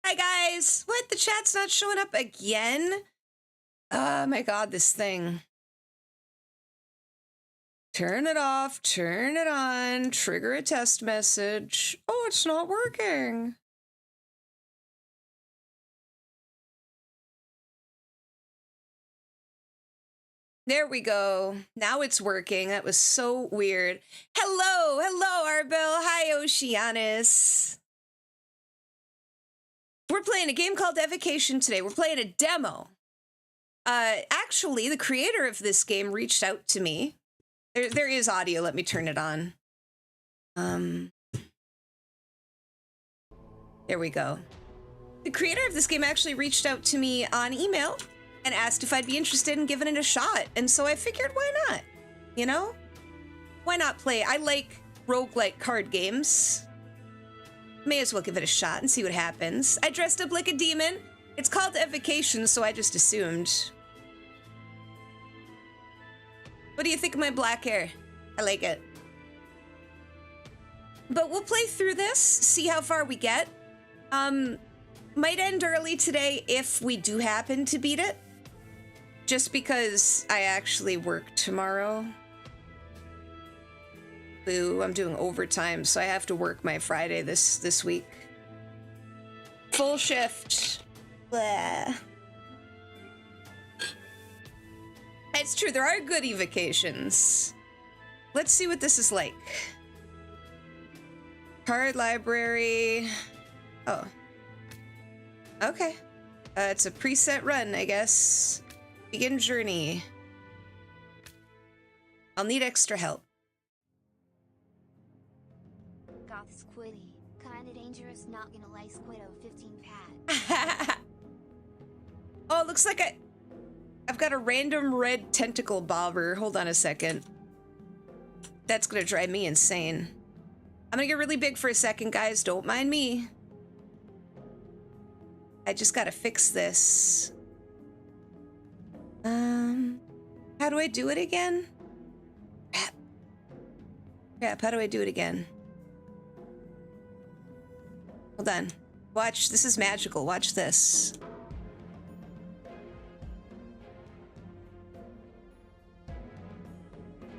Hi guys! What? The chat's not showing up again? Oh my god, this thing. Turn it off, turn it on, trigger a test message. Oh, it's not working. There we go. Now it's working. That was so weird. Hello, Arbel. Hi, Oceanus. We're playing a game called Evocation today. We're playing a demo. Actually, the creator of this game reached out to me. There is audio. Let me turn it on. There we go. The creator of this game actually reached out to me on email and asked if I'd be interested in giving it a shot. And so I figured, why not? You know? Why not play? I like roguelike card games. May as well give it a shot and see what happens. I dressed up like a demon. It's called Evocation, so I just assumed. What do you think of my black hair? I like it. But we'll play through this, see how far we get. Might end early today if we do happen to beat it. Just because I actually work tomorrow. Boo, I'm doing overtime, so I have to work my Friday this week. Full shift. Blah. It's true, there are good evocations. Let's see what this is like. Card library. Oh. Okay. It's a preset run, I guess. Begin journey. I'll need extra help. Goth squiddy. Kinda dangerous, not gonna lay squid of 15 pad. Oh, it looks like I've got a random red tentacle bobber. Hold on a second. That's gonna drive me insane. I'm gonna get really big for a second, guys. Don't mind me. I just gotta fix this. How do I do it again? Crap, how do I do it again? Hold on. Watch, this is magical. Watch this.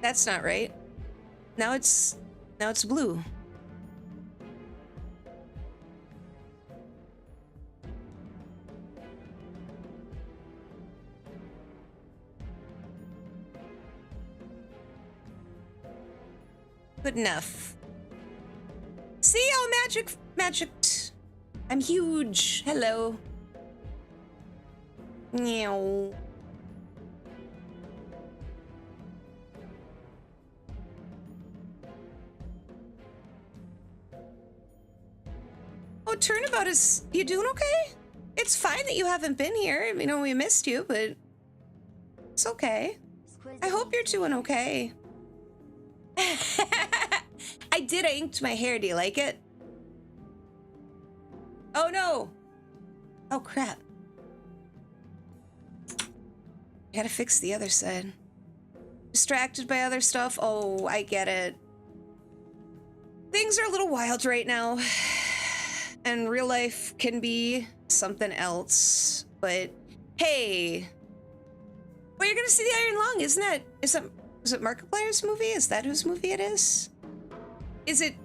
That's not right. Now it's blue. Good enough. See, oh, magic. I'm huge. Hello. Meow. Oh, Turnabout, is you doing okay? It's fine that you haven't been here. You know, we missed you, but it's okay. I hope you're doing okay. I did. I inked my hair. Do you like it? Oh no! Oh crap. I gotta fix the other side. Distracted by other stuff? Oh, I get it. Things are a little wild right now. And real life can be something else. But hey. Well, you're gonna see the Iron Lung, isn't it? Is it Markiplier's movie? Is that whose movie it is? Is it?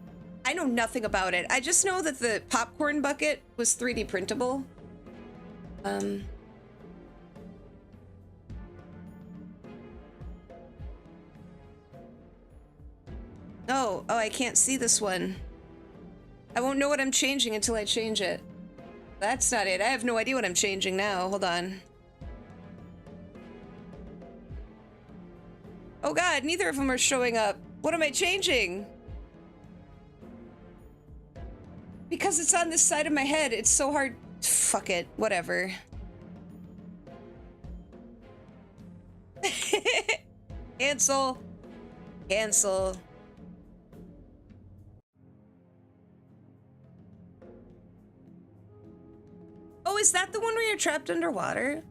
I know nothing about it. I just know that the popcorn bucket was 3D printable. Oh, I can't see this one. I won't know what I'm changing until I change it. That's not it. I have no idea what I'm changing now. Hold on. Oh god, neither of them are showing up. What am I changing? Because it's on this side of my head, it's so hard. Fuck it, whatever. Cancel. Cancel. Oh, is that the one where you're trapped underwater?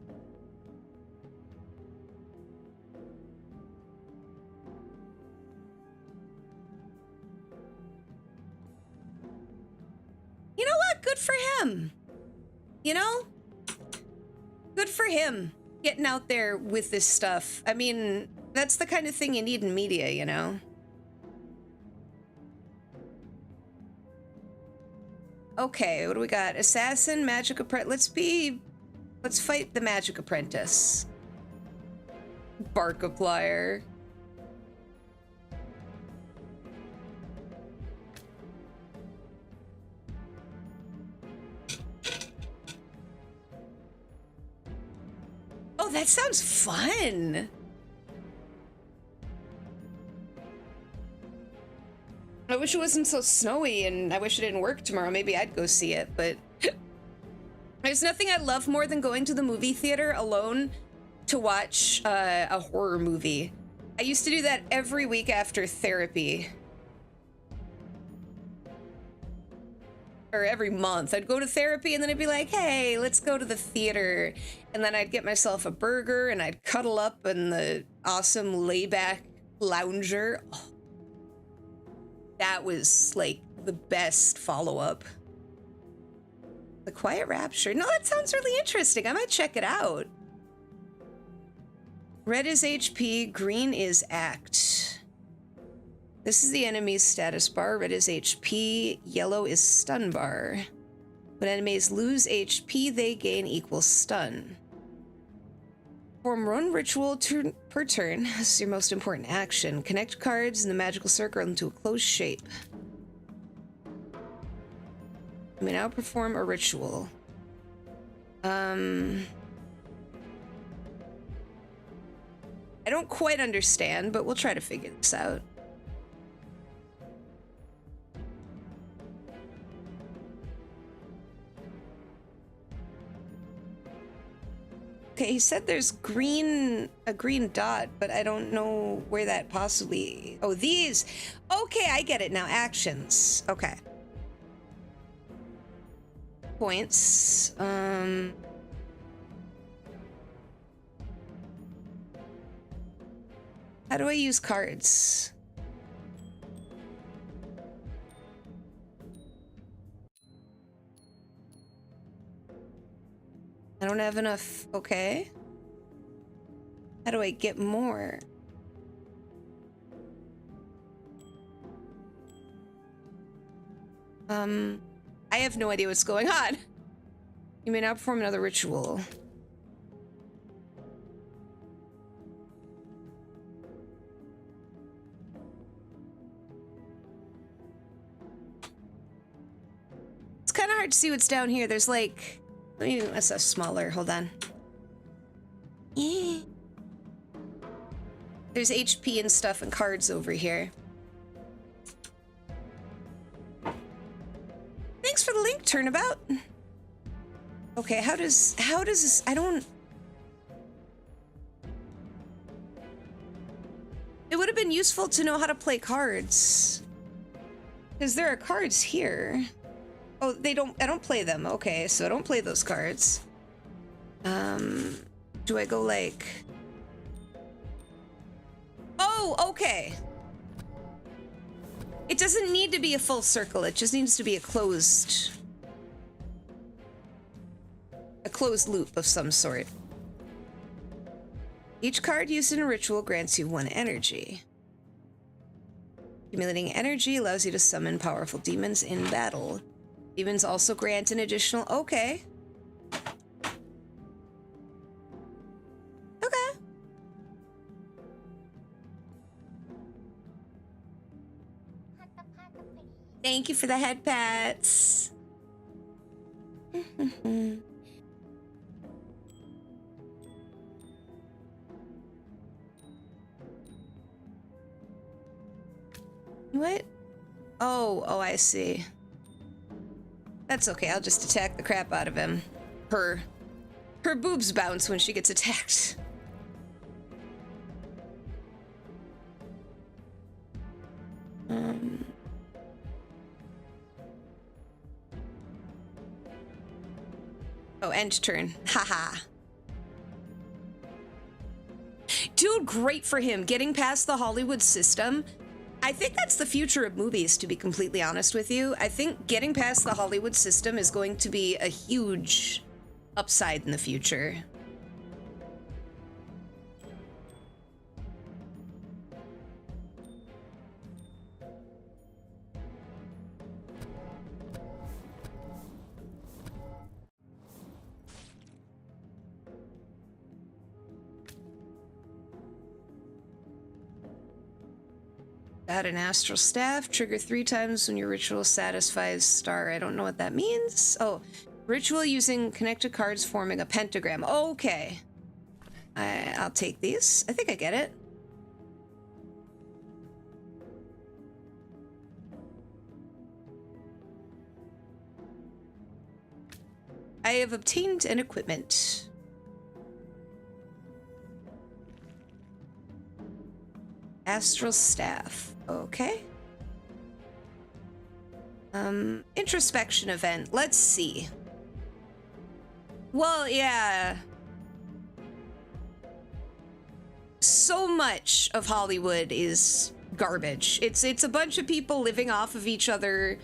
You know what? Good for him. You know? Good for him. Getting out there with this stuff. I mean, that's the kind of thing you need in media, you know? Okay, what do we got? Assassin, Magic Apprentice. Let's fight the Magic Apprentice. Barkiplier. Oh, that sounds fun. I wish it wasn't so snowy, and I wish it didn't work tomorrow. Maybe I'd go see it, but there's nothing I love more than going to the movie theater alone to watch a horror movie. I used to do that every week after therapy. Or every month. I'd go to therapy and then I'd be like, hey, let's go to the theater. And then I'd get myself a burger and I'd cuddle up in the awesome layback lounger. Oh, that was like the best follow-up. The Quiet Rapture. No, that sounds really interesting. I might check it out. Red is HP, green is act. This is the enemy's status bar. Red is HP, yellow is stun bar. When enemies lose HP, they gain equal stun. Perform one ritual per turn. This is your most important action. Connect cards in the magical circle into a closed shape. You may now perform a ritual. I don't quite understand, but we'll try to figure this out. Okay, he said there's a green dot, but I don't know where that possibly... Oh, these! Okay, I get it now. Actions. Okay. Points. How do I use cards? I don't have enough. Okay. How do I get more? I have no idea what's going on. You may now perform another ritual. It's kind of hard to see what's down here. There's like... Let me assess smaller. Hold on. There's HP and stuff and cards over here. Thanks for the link, Turnabout. Okay, how does this... I don't... It would have been useful to know how to play cards. Because there are cards here. Oh, they don't, I don't play them. Okay, so I don't play those cards. Do I go like... Oh, okay. It doesn't need to be a full circle. It just needs to be a closed loop of some sort. Each card used in a ritual grants you 1 energy. Accumulating energy allows you to summon powerful demons in battle. Demons also grant an additional... Okay. Okay. Thank you for the head pats. What? Oh, I see. That's okay, I'll just attack the crap out of him. Her boobs bounce when she gets attacked. Oh, end turn. Haha. Dude, great for him. Getting past the Hollywood system. I think that's the future of movies, to be completely honest with you. I think getting past the Hollywood system is going to be a huge upside in the future. Add an astral staff. Trigger 3 times when your ritual satisfies star. I don't know what that means. Oh, ritual using connected cards forming a pentagram. Okay. I'll take these. I think I get it. I have obtained an equipment. Astral staff. Okay. Introspection event. Let's see. Well, yeah. So much of Hollywood is garbage. It's a bunch of people living off of each other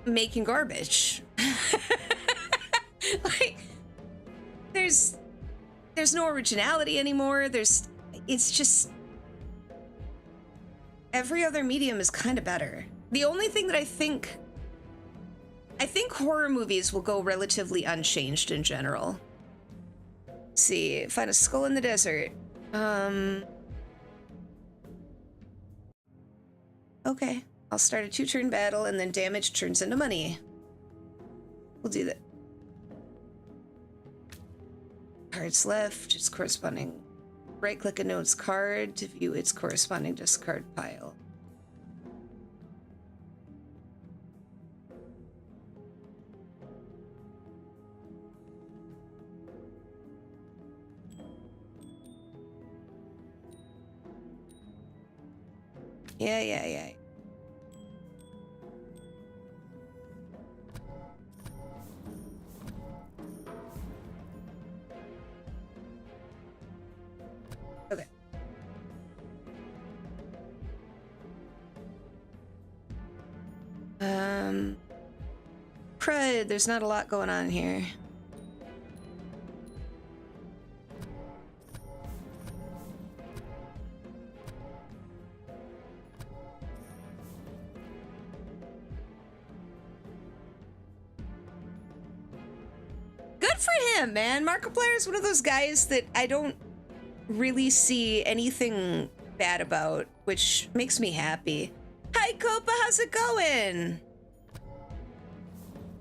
making garbage. Like, there's no originality anymore. It's just every other medium is kind of better. The only thing that I think horror movies will go relatively unchanged in general. Let's see, find a skull in the desert. Okay, I'll start a 2-turn battle and then damage turns into money. We'll do that. Cards left, its corresponding. Right-click a node's card to view its corresponding discard pile. Yeah. Okay. Crud, there's not a lot going on here. Good for him, man. Markiplier is one of those guys that I don't really see anything bad about, which makes me happy. Hi, Copa, how's it going?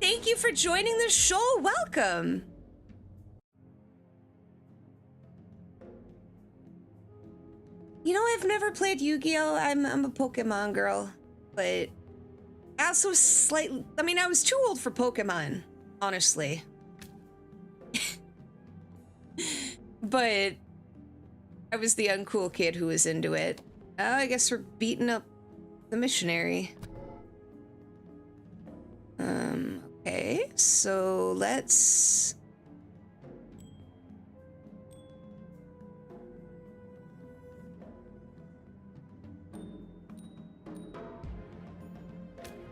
Thank you for joining the show. Welcome. You know, I've never played Yu-Gi-Oh! I'm a Pokemon girl, but I also slightly... I mean, I was too old for Pokemon, honestly. But I was the uncool kid who was into it. I guess we're beating up the missionary. so let's...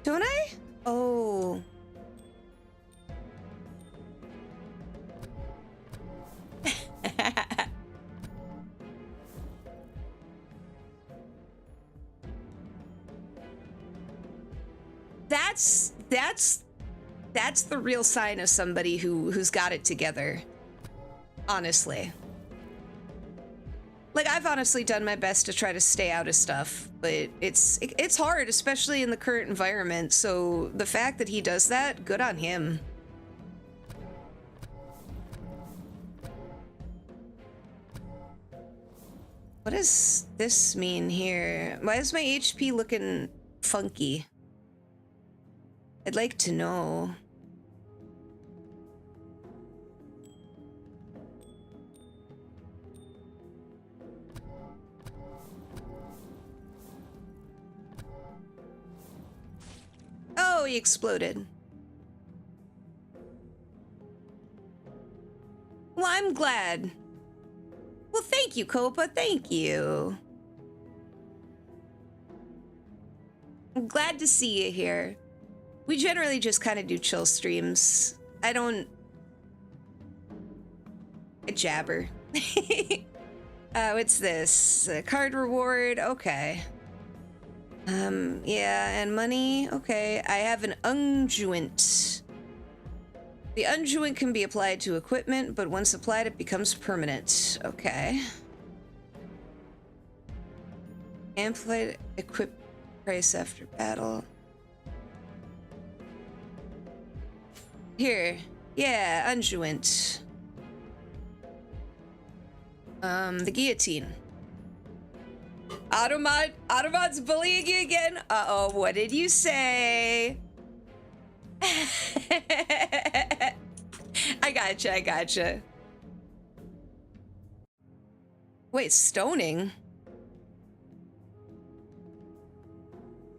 Don't I? Oh. That's the real sign of somebody who's got it together. Honestly. Like, I've honestly done my best to try to stay out of stuff, but it's hard, especially in the current environment. So the fact that he does that, good on him. What does this mean here? Why is my HP looking funky? I'd like to know. Oh, he exploded. Well, I'm glad. Well, thank you, Copa. Thank you. I'm glad to see you here. We generally just kind of do chill streams. I jabber. What's this? A card reward? Okay. Yeah, and money. Okay, I have an unguent. The unguent can be applied to equipment, but once applied, it becomes permanent. Okay. Amplified equip price after battle. Here. Yeah, unguent. The guillotine. Automod's bullying you again? Uh-oh, what did you say? I gotcha. Wait, stoning?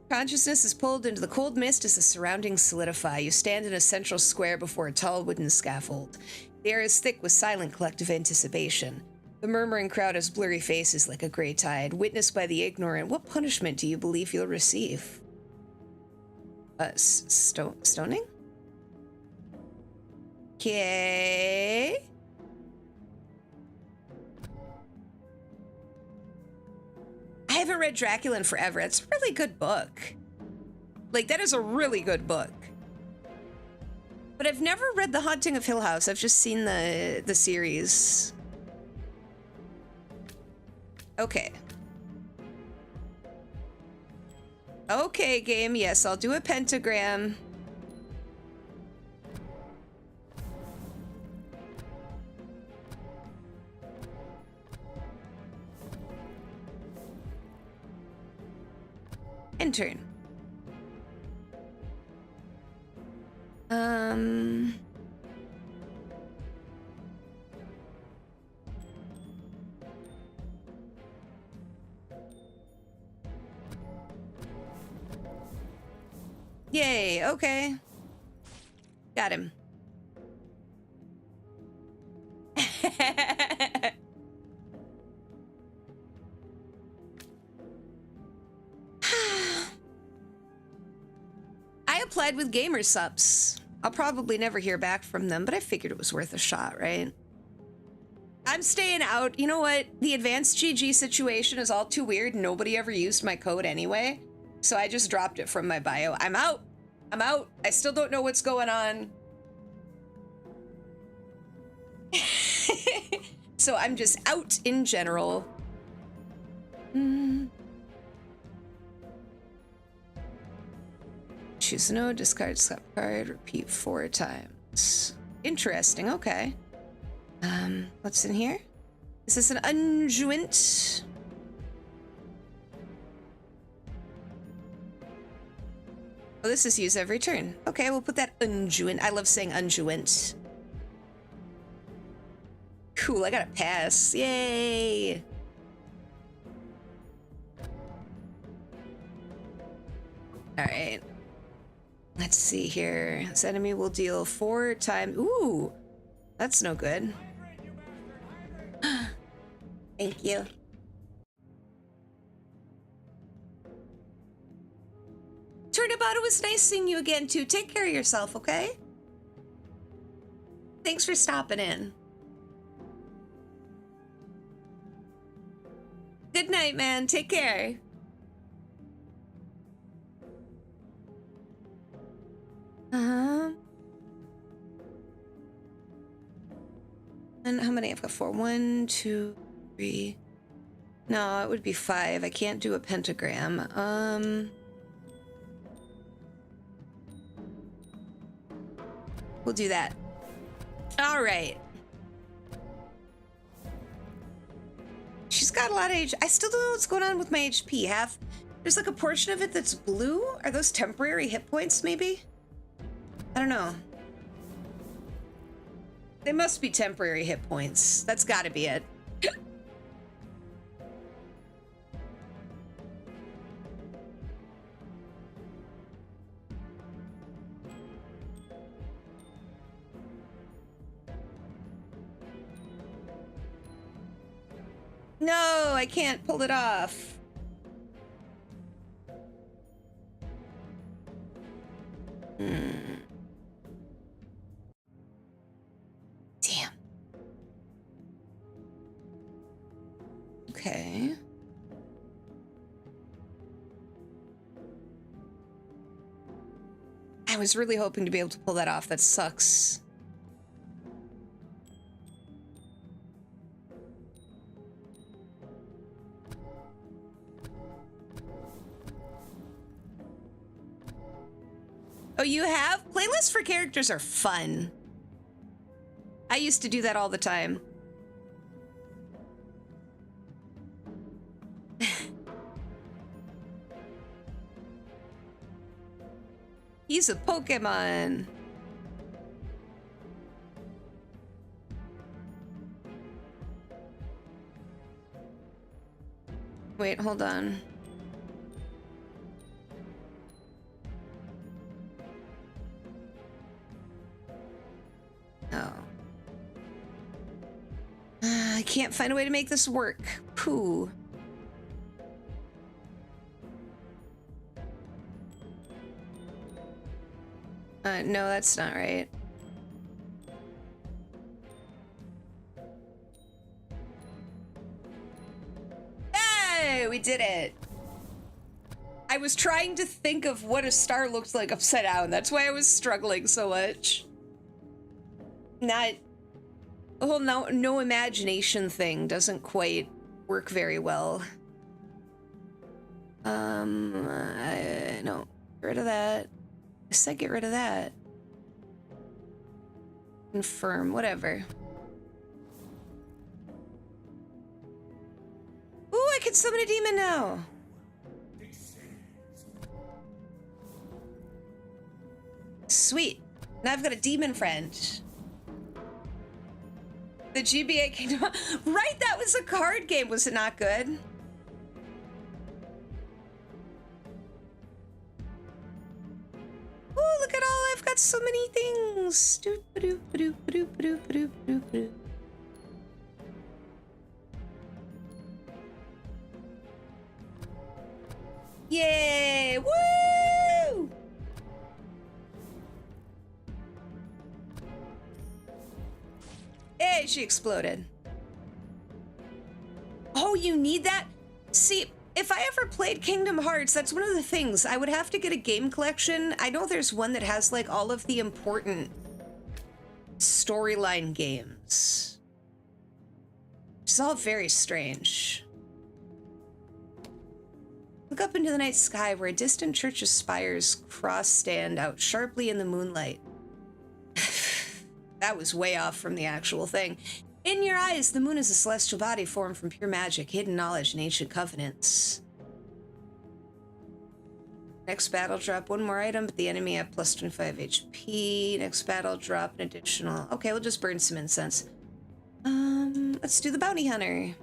Consciousness is pulled into the cold mist as the surroundings solidify. You stand in a central square before a tall wooden scaffold. The air is thick with silent collective anticipation. The murmuring crowd has blurry faces like a gray tide. Witnessed by the ignorant, what punishment do you believe you'll receive? Stoning? Okay. I haven't read Dracula in forever. It's a really good book. Like, that is a really good book. But I've never read The Haunting of Hill House. I've just seen the series. Okay. Okay, game. Yes, I'll do a pentagram. End turn. Yay, okay. Got him. I applied with gamer subs. I'll probably never hear back from them, but I figured it was worth a shot, right? I'm staying out. You know what? The advanced GG situation is all too weird. Nobody ever used my code anyway. So I just dropped it from my bio. I'm out. I'm out. I still don't know what's going on. So I'm just out in general. Choose a node, discard slap card, repeat 4 times. Interesting, okay. What's in here? Is this an unguent? Oh, this is used every turn. Okay, we'll put that unguent. I love saying unguent. Cool, I got a pass. Yay! Alright. Let's see here. This enemy will deal 4 times. Ooh, that's no good. Thank you. Turnabout, it was nice seeing you again, too. Take care of yourself, okay? Thanks for stopping in. Good night, man. Take care. And how many? I've got 4. 1, 2, 3. No, it would be 5. I can't do a pentagram. We'll do that. All right. She's got a lot of HP. I still don't know what's going on with my HP. There's like a portion of it that's blue. Are those temporary hit points, maybe? I don't know. They must be temporary hit points. That's gotta be it. No, I can't pull it off. Damn. Okay. I was really hoping to be able to pull that off. That sucks. Oh, you have? Playlists for characters are fun. I used to do that all the time. He's a Pokemon. Wait, hold on. Oh. I can't find a way to make this work. Pooh. No, that's not right. Hey, we did it. I was trying to think of what a star looked like upside down. That's why I was struggling so much. Not the whole no imagination thing doesn't quite work very well. No, get rid of that. I said get rid of that. Confirm, whatever. Ooh, I can summon a demon now. Sweet. Now I've got a demon friend. The GBA Kingdom. Right, that was a card game. Was it not good? Oh, look at all. I've got so many things. Yay! Woo! Hey, she exploded. Oh, you need that? See, if I ever played Kingdom Hearts, that's one of the things. I would have to get a game collection. I know there's one that has like all of the important storyline games. It's all very strange. Look up into the night sky where a distant church's spires cross stand out sharply in the moonlight. That was way off from the actual thing. In your eyes, the moon is a celestial body formed from pure magic, hidden knowledge, and ancient covenants. Next battle, drop one more item, but the enemy at plus 25 HP. Next battle, drop an additional... Okay, we'll just burn some incense. Let's do the bounty hunter.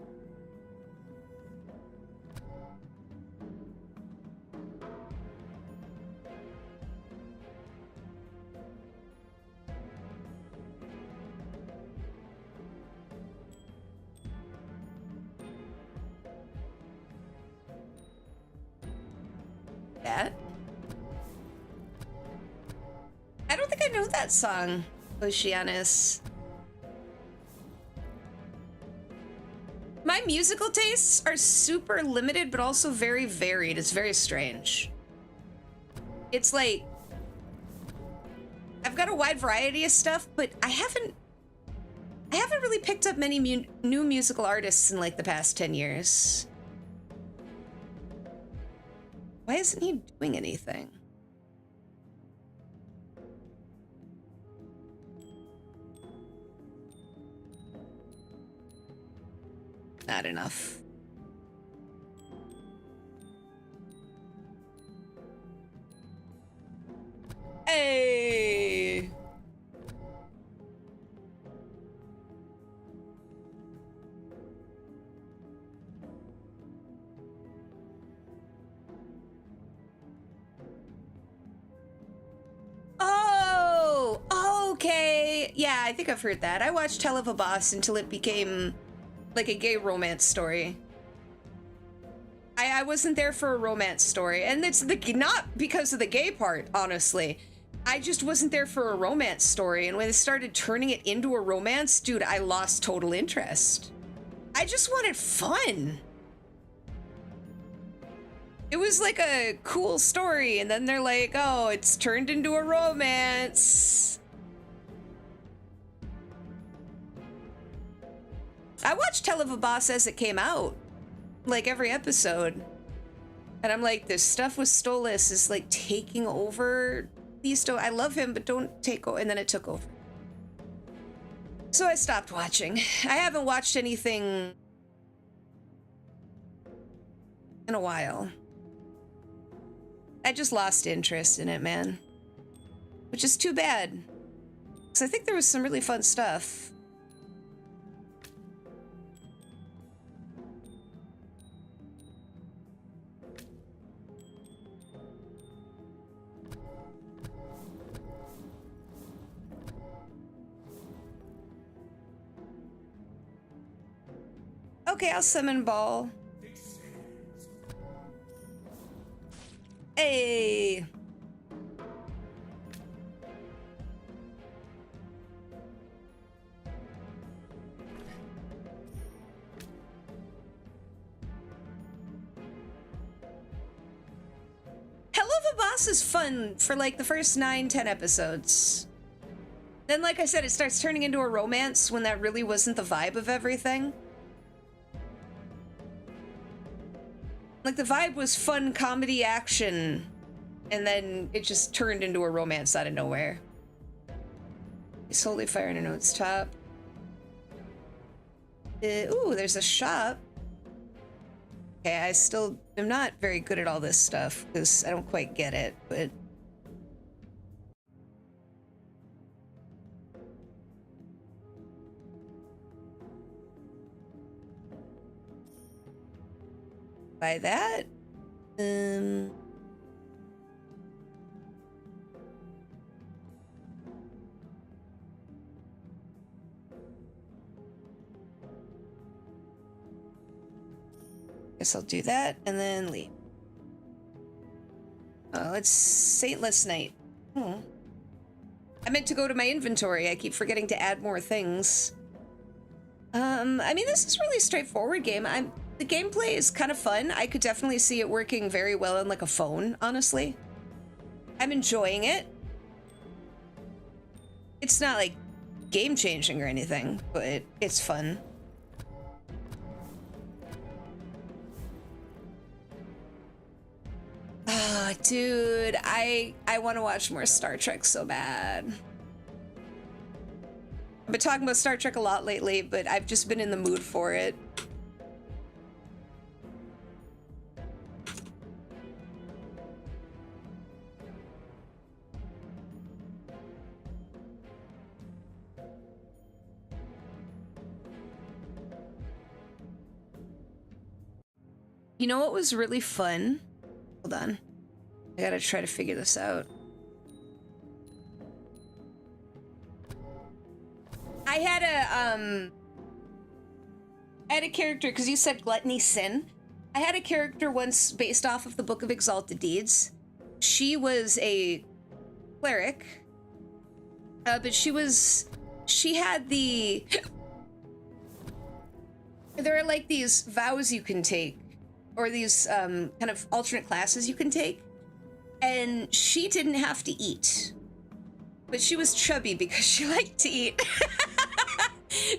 that. I don't think I know that song, Oceanus. My musical tastes are super limited, but also very varied. It's very strange. It's like, I've got a wide variety of stuff, but I haven't really picked up many new musical artists in like the past 10 years. Why isn't he doing anything? Not enough. Hey! Oh, okay. Yeah, I think I've heard that. I watched Hell of a Boss until it became like a gay romance story. I wasn't there for a romance story, and it's not because of the gay part, honestly. I just wasn't there for a romance story, and when they started turning it into a romance, dude, I lost total interest. I just wanted fun. It was like a cool story, and then they're like, oh, it's turned into a romance. I watched Hell of a Boss as it came out, like every episode. And I'm like, this stuff with Stolas is like taking over. Please don't, I love him, but don't take over. And then it took over. So I stopped watching. I haven't watched anything in a while. I just lost interest in it, man. Which is too bad. Because I think there was some really fun stuff. Okay, I'll summon Ball. Hey! Hell of a Boss is fun for like the first 9-10 episodes. Then, like I said, it starts turning into a romance when that really wasn't the vibe of everything. Like, the vibe was fun comedy action, and then it just turned into a romance out of nowhere. It's Holy Fire in a Note's top. Ooh, there's a shop. Okay, I still am not very good at all this stuff, because I don't quite get it, but... Buy that. Guess I'll do that and then leave. Oh, it's Saintless Night. I meant to go to my inventory. I keep forgetting to add more things. I mean, this is a really straightforward game. The gameplay is kind of fun. I could definitely see it working very well on like a phone, honestly. I'm enjoying it. It's not like game-changing or anything, but it's fun. Oh, dude, I want to watch more Star Trek so bad. I've been talking about Star Trek a lot lately, but I've just been in the mood for it. You know what was really fun? Hold on. I gotta try to figure this out. I had a character, because you said Gluttony Sin. I had a character once based off of the Book of Exalted Deeds, she was a cleric, but she had the, there are like these vows you can take, or these kind of alternate classes you can take, and she didn't have to eat, but she was chubby because she liked to eat.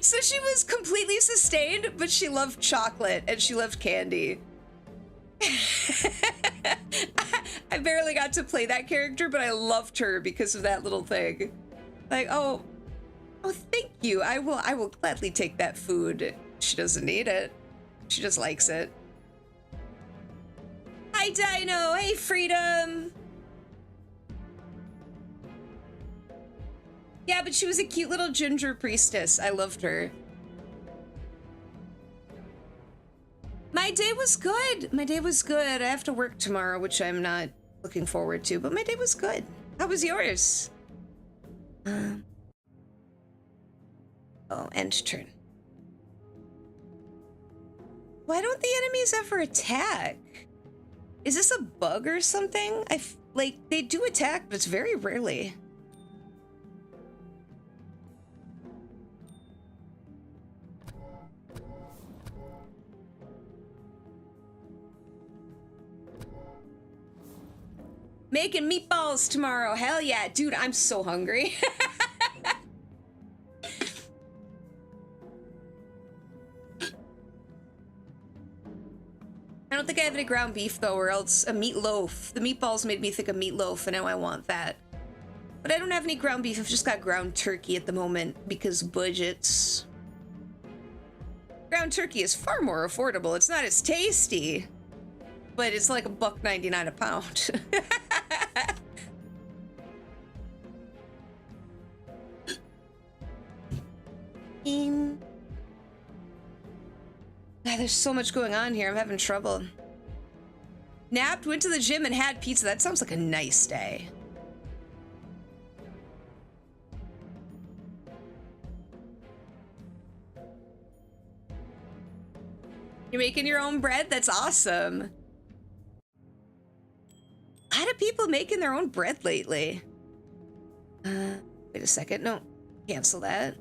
So she was completely sustained, but she loved chocolate and she loved candy. I barely got to play that character, but I loved her because of that little thing. Like, oh, thank you. I will gladly take that food. She doesn't need it. She just likes it. Hi, Dino. Hey, Freedom. Yeah, but she was a cute little ginger priestess. I loved her. My day was good. My day was good. I have to work tomorrow, which I'm not looking forward to, but my day was good. How was yours? Oh, end turn. Why don't the enemies ever attack? Is this a bug or something? Like, they do attack, but it's very rarely. Making meatballs tomorrow. Hell yeah. Dude, I'm so hungry. I don't think I have any ground beef though, or else a meatloaf. The meatballs made me think of meatloaf, and now I want that. But I don't have any ground beef. I've just got ground turkey at the moment because budgets. Ground turkey is far more affordable. It's not as tasty, but it's like $1.99 a pound. God, there's so much going on here. I'm having trouble. Napped, went to the gym, and had pizza. That sounds like a nice day. You're making your own bread? That's awesome. A lot of people making their own bread lately. Wait a second. No, cancel that.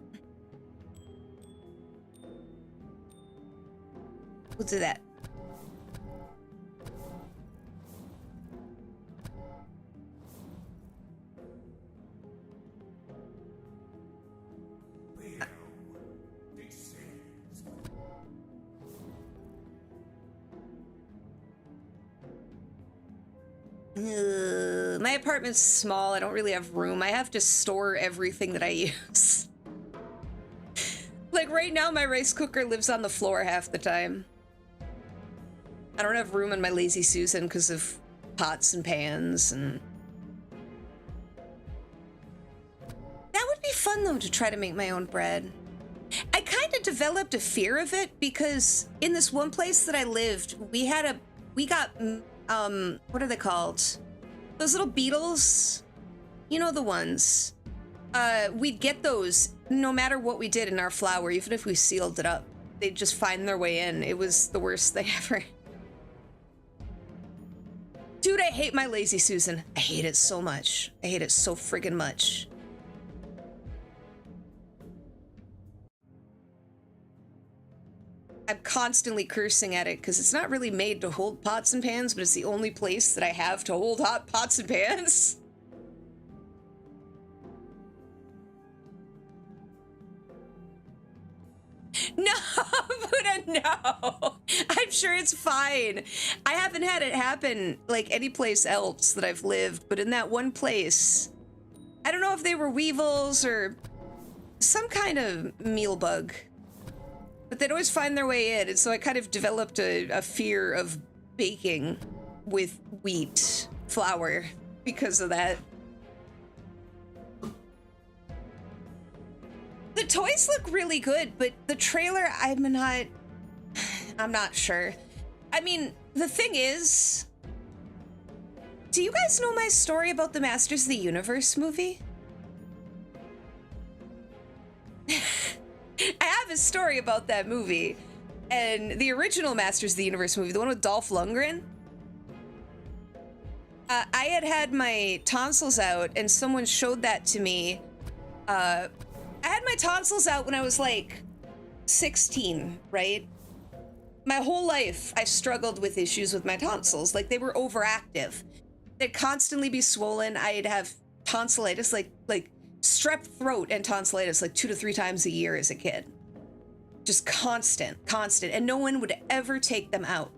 We'll do that. My apartment's small. I don't really have room. I have to store everything that I use. Like right now, my rice cooker lives on the floor half the time. I don't have room in my Lazy Susan because of pots and pans and... That would be fun though, to try to make my own bread. I kind of developed a fear of it because in this one place that I lived, we got what are they called? Those little beetles? You know the ones. We'd get those no matter what we did in our flour, even if we sealed it up. They'd just find their way in. It was the worst thing ever. Dude, I hate my Lazy Susan. I hate it so much. I hate it so friggin' much. I'm constantly cursing at it because it's not really made to hold pots and pans, but it's the only place that I have to hold hot pots and pans. No, Buddha, no. I'm sure it's fine. I haven't had it happen like any place else that I've lived, but in that one place, I don't know if they were weevils or some kind of meal bug, but they'd always find their way in, and so I kind of developed a fear of baking with wheat flour because of that. The toys look really good, but the trailer, I'm not sure. I mean, the thing is, do you guys know my story about the Masters of the Universe movie? I have a story about that movie. And the original Masters of the Universe movie, the one with Dolph Lundgren, I had my tonsils out, and someone showed that to me. I had my tonsils out when I was like 16, right? My whole life, I struggled with issues with my tonsils. Like, they were overactive. They'd constantly be swollen. I'd have tonsillitis, like strep throat and tonsillitis, like 2 to 3 times a year as a kid. Just constant, and no one would ever take them out.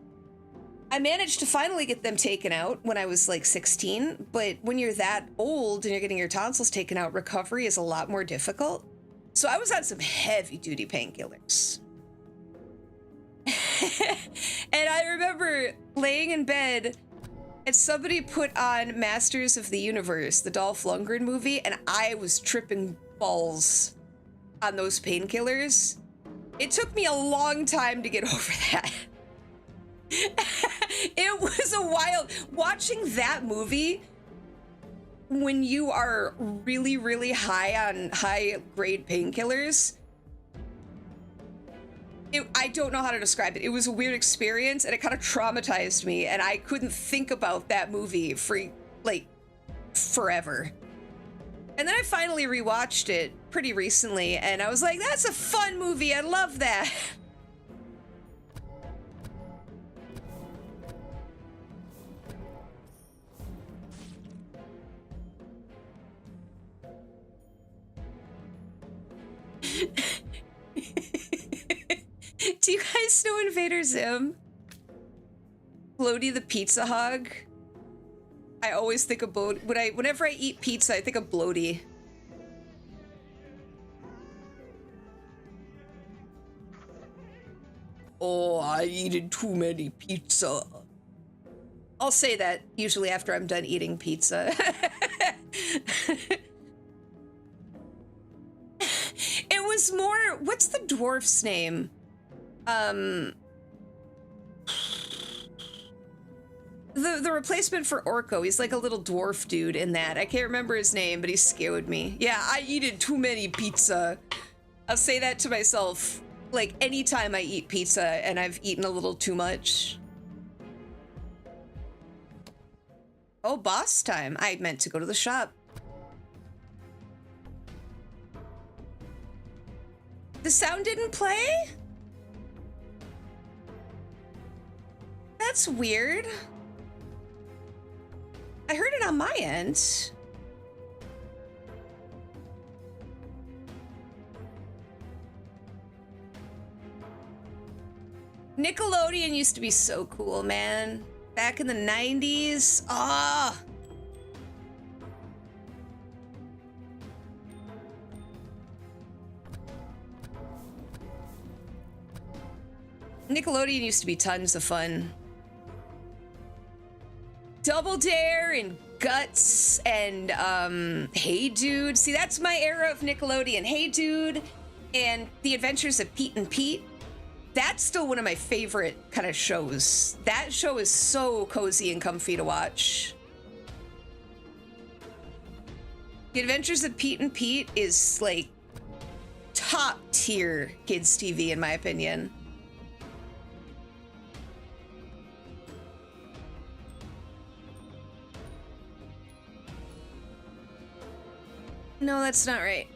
I managed to finally get them taken out when I was like 16, but when you're that old and you're getting your tonsils taken out, recovery is a lot more difficult. So I was on some heavy duty painkillers. And I remember laying in bed and somebody put on Masters of the Universe, the Dolph Lundgren movie, and I was tripping balls on those painkillers. It took me a long time to get over that. It was a wild watching that movie when you are really, really high on high grade painkillers. I don't know how to describe it. It was a weird experience, and it kind of traumatized me, and I couldn't think about that movie for like forever. And then I finally rewatched it pretty recently, and I was like, that's a fun movie. I love that. Do you guys know Invader Zim? Bloaty the Pizza Hog? I always think of whenever I eat pizza, I think of Bloaty. Oh, I eaten too many pizza. I'll say that usually after I'm done eating pizza. It was more, what's the dwarf's name? The replacement for Orko, he's like a little dwarf dude in that. I can't remember his name, but he scared me. Yeah, I eaten too many pizza. I'll say that to myself, like, anytime I eat pizza and I've eaten a little too much. Oh, boss time. I meant to go to the shop. The sound didn't play? That's weird. I heard it on my end. Nickelodeon used to be so cool, man. Back in the 90s. Ah. Nickelodeon used to be tons of fun. Double Dare and Guts and Hey Dude. See, that's my era of Nickelodeon. Hey Dude and The Adventures of Pete and Pete. That's still one of my favorite kind of shows. That show is so cozy and comfy to watch. The Adventures of Pete and Pete is like top tier kids TV in my opinion. No, that's not right.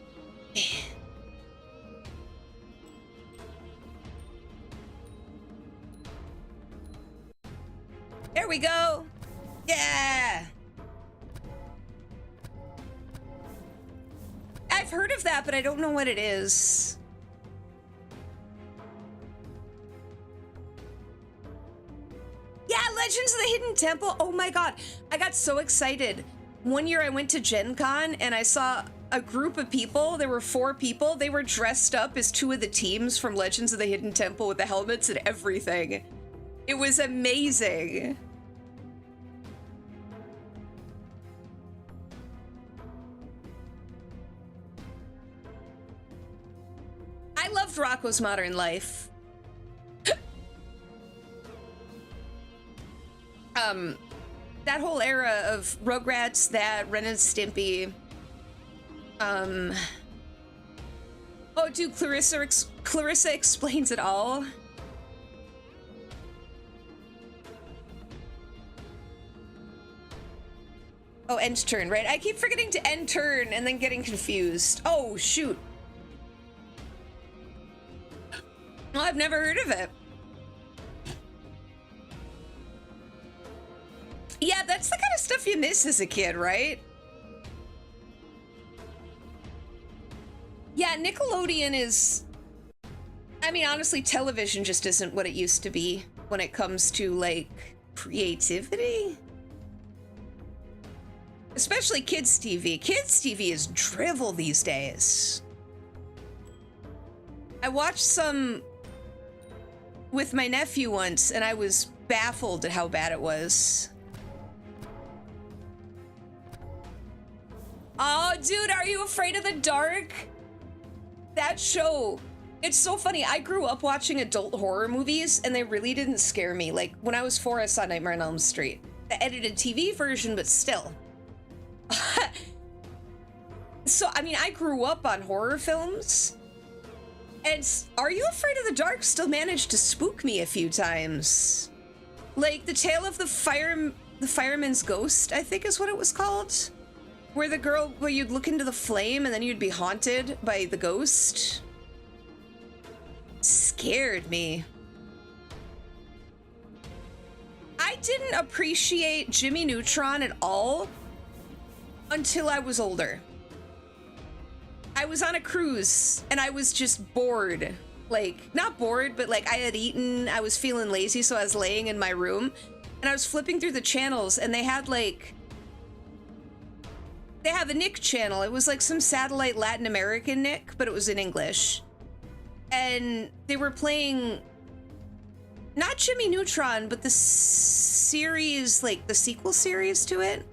There we go. Yeah. I've heard of that, but I don't know what it is. Yeah, Legends of the Hidden Temple. Oh my god. I got so excited. One year I went to Gen Con and I saw a group of people. There were 4 people. They were dressed up as 2 of the teams from Legends of the Hidden Temple with the helmets and everything. It was amazing. I loved Rocko's Modern Life. That whole era of Rugrats, that, Ren and Stimpy. Oh, dude, Clarissa Explains It All. Oh, end turn, right? I keep forgetting to end turn and then getting confused. Oh, shoot. Well, I've never heard of it. Yeah, that's the kind of stuff you miss as a kid, right? Yeah, Nickelodeon is... I mean, honestly, television just isn't what it used to be when it comes to, like, creativity. Especially kids' TV. Kids' TV is drivel these days. I watched some with my nephew once, and I was baffled at how bad it was. Oh, dude, are you afraid of the dark? That show, it's so funny. I grew up watching adult horror movies, and they really didn't scare me. Like, when I was 4, I saw Nightmare on Elm Street. The edited TV version, but still. So, I mean, I grew up on horror films, and Are You Afraid of the Dark still managed to spook me a few times. Like, The Tale of the Fireman's Ghost, I think is what it was called. Where you'd look into the flame and then you'd be haunted by the ghost. Scared me. I didn't appreciate Jimmy Neutron at all until I was older. I was on a cruise and I was just bored. Like, not bored, but like I had eaten, I was feeling lazy, so I was laying in my room and I was flipping through the channels and they have a Nick channel. It was like some satellite Latin American Nick, but it was in English. And they were playing not Jimmy Neutron, but the series, like the sequel series to it.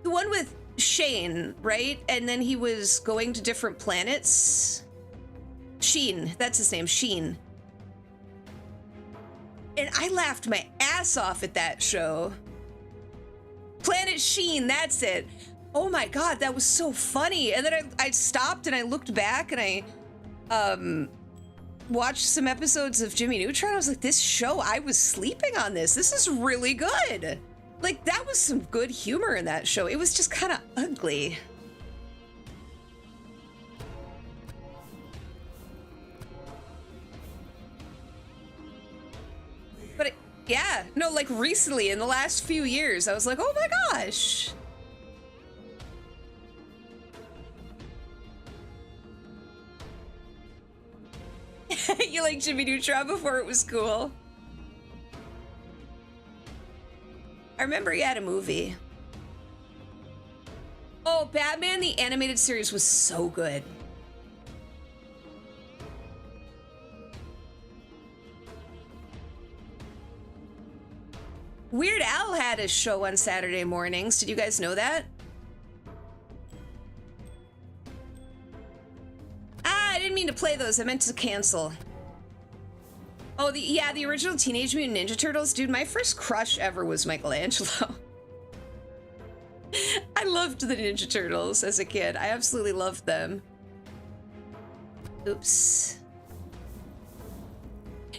The one with Shane, right? And then he was going to different planets. Sheen, that's his name, Sheen. And I laughed my ass off at that show. Planet Sheen, that's it. Oh my God, that was so funny. And then I stopped and I looked back and I watched some episodes of Jimmy Neutron. I was like, this show, I was sleeping on this. This is really good. Like, that was some good humor in that show. It was just kind of ugly. But yeah, no, like recently in the last few years, I was like, oh my gosh. You like Jimmy Neutron before it was cool? I remember he had a movie. Oh, Batman, the animated series was so good. Weird Al had a show on Saturday mornings. Did you guys know that? I didn't mean to play those. I meant to cancel. Oh, the original Teenage Mutant Ninja Turtles. Dude, my first crush ever was Michelangelo. I loved the Ninja Turtles as a kid. I absolutely loved them. Oops.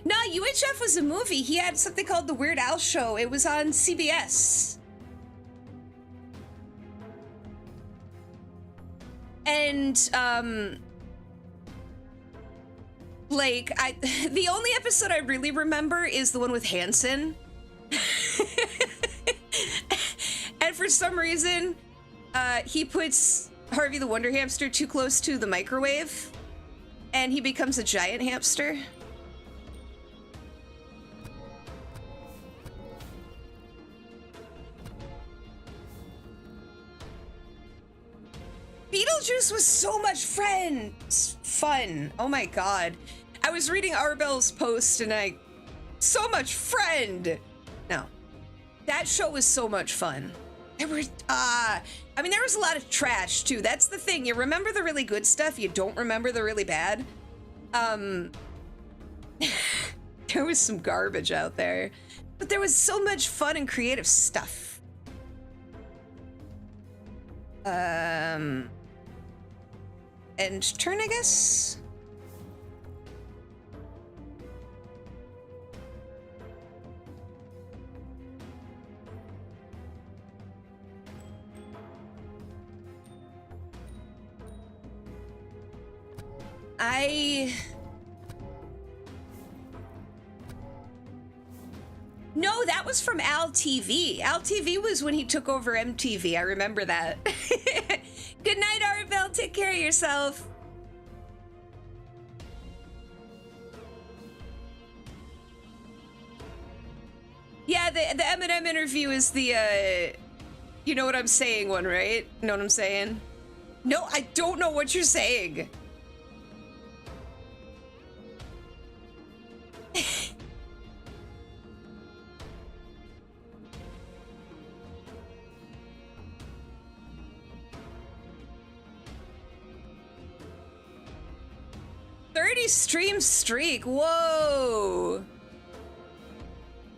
No, UHF was a movie. He had something called The Weird Al Show. It was on CBS. And, like, the only episode I really remember is the one with Hanson. And for some reason, he puts Harvey the Wonder Hamster too close to the microwave, and he becomes a giant hamster. Beetlejuice was so much fun. Oh my God. I was reading Arbel's post and so much friend. No, that show was so much fun. There were, I mean, there was a lot of trash too. That's the thing. You remember the really good stuff. You don't remember the really bad. There was some garbage out there, but there was so much fun and creative stuff. End turn, I guess. No, that was from Al TV. Al TV was when he took over MTV. I remember that. Good night, Arvel. Take care of yourself. Yeah, the Eminem interview is the, you know what I'm saying one, right? Know what I'm saying? No, I don't know what you're saying. Stream streak. Whoa.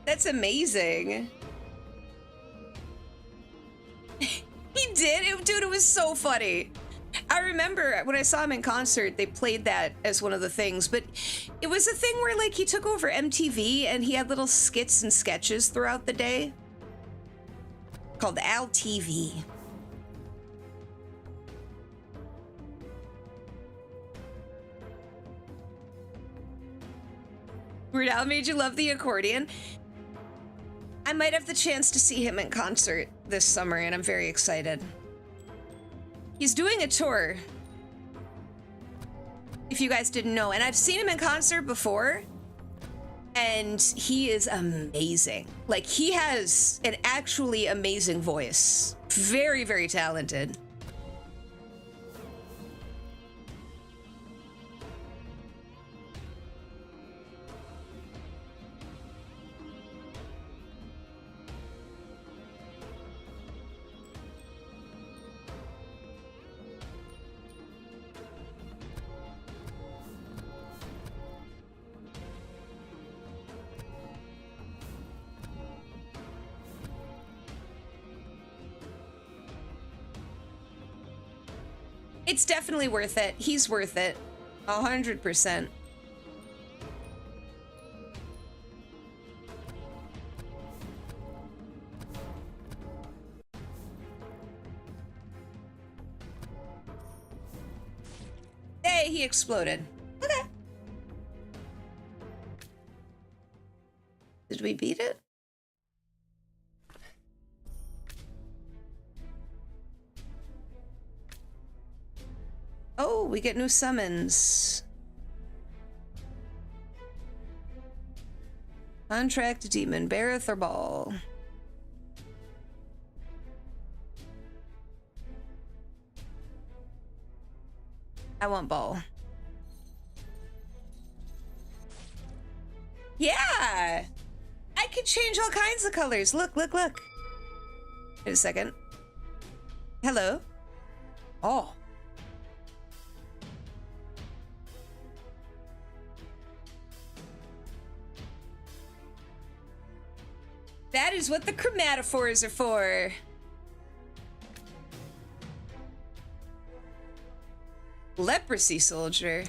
That's amazing. He did? Dude, it was so funny. I remember when I saw him in concert, they played that as one of the things, but it was a thing where like he took over MTV and he had little skits and sketches throughout the day called Al TV. Weird Al made you love the accordion. I might have the chance to see him in concert this summer, and I'm very excited. He's doing a tour, if you guys didn't know, and I've seen him in concert before, and he is amazing. Like, he has an actually amazing voice. Very, very talented. It's definitely worth it. He's worth it. 100%. Hey, he exploded. Okay. Did we beat it? Oh, we get new summons. Contract Demon, Bareth or Ball. I want Ball. Yeah! I could change all kinds of colors. Look, look, look. Wait a second. Hello? Oh. That is what the chromatophores are for. Leprosy soldier.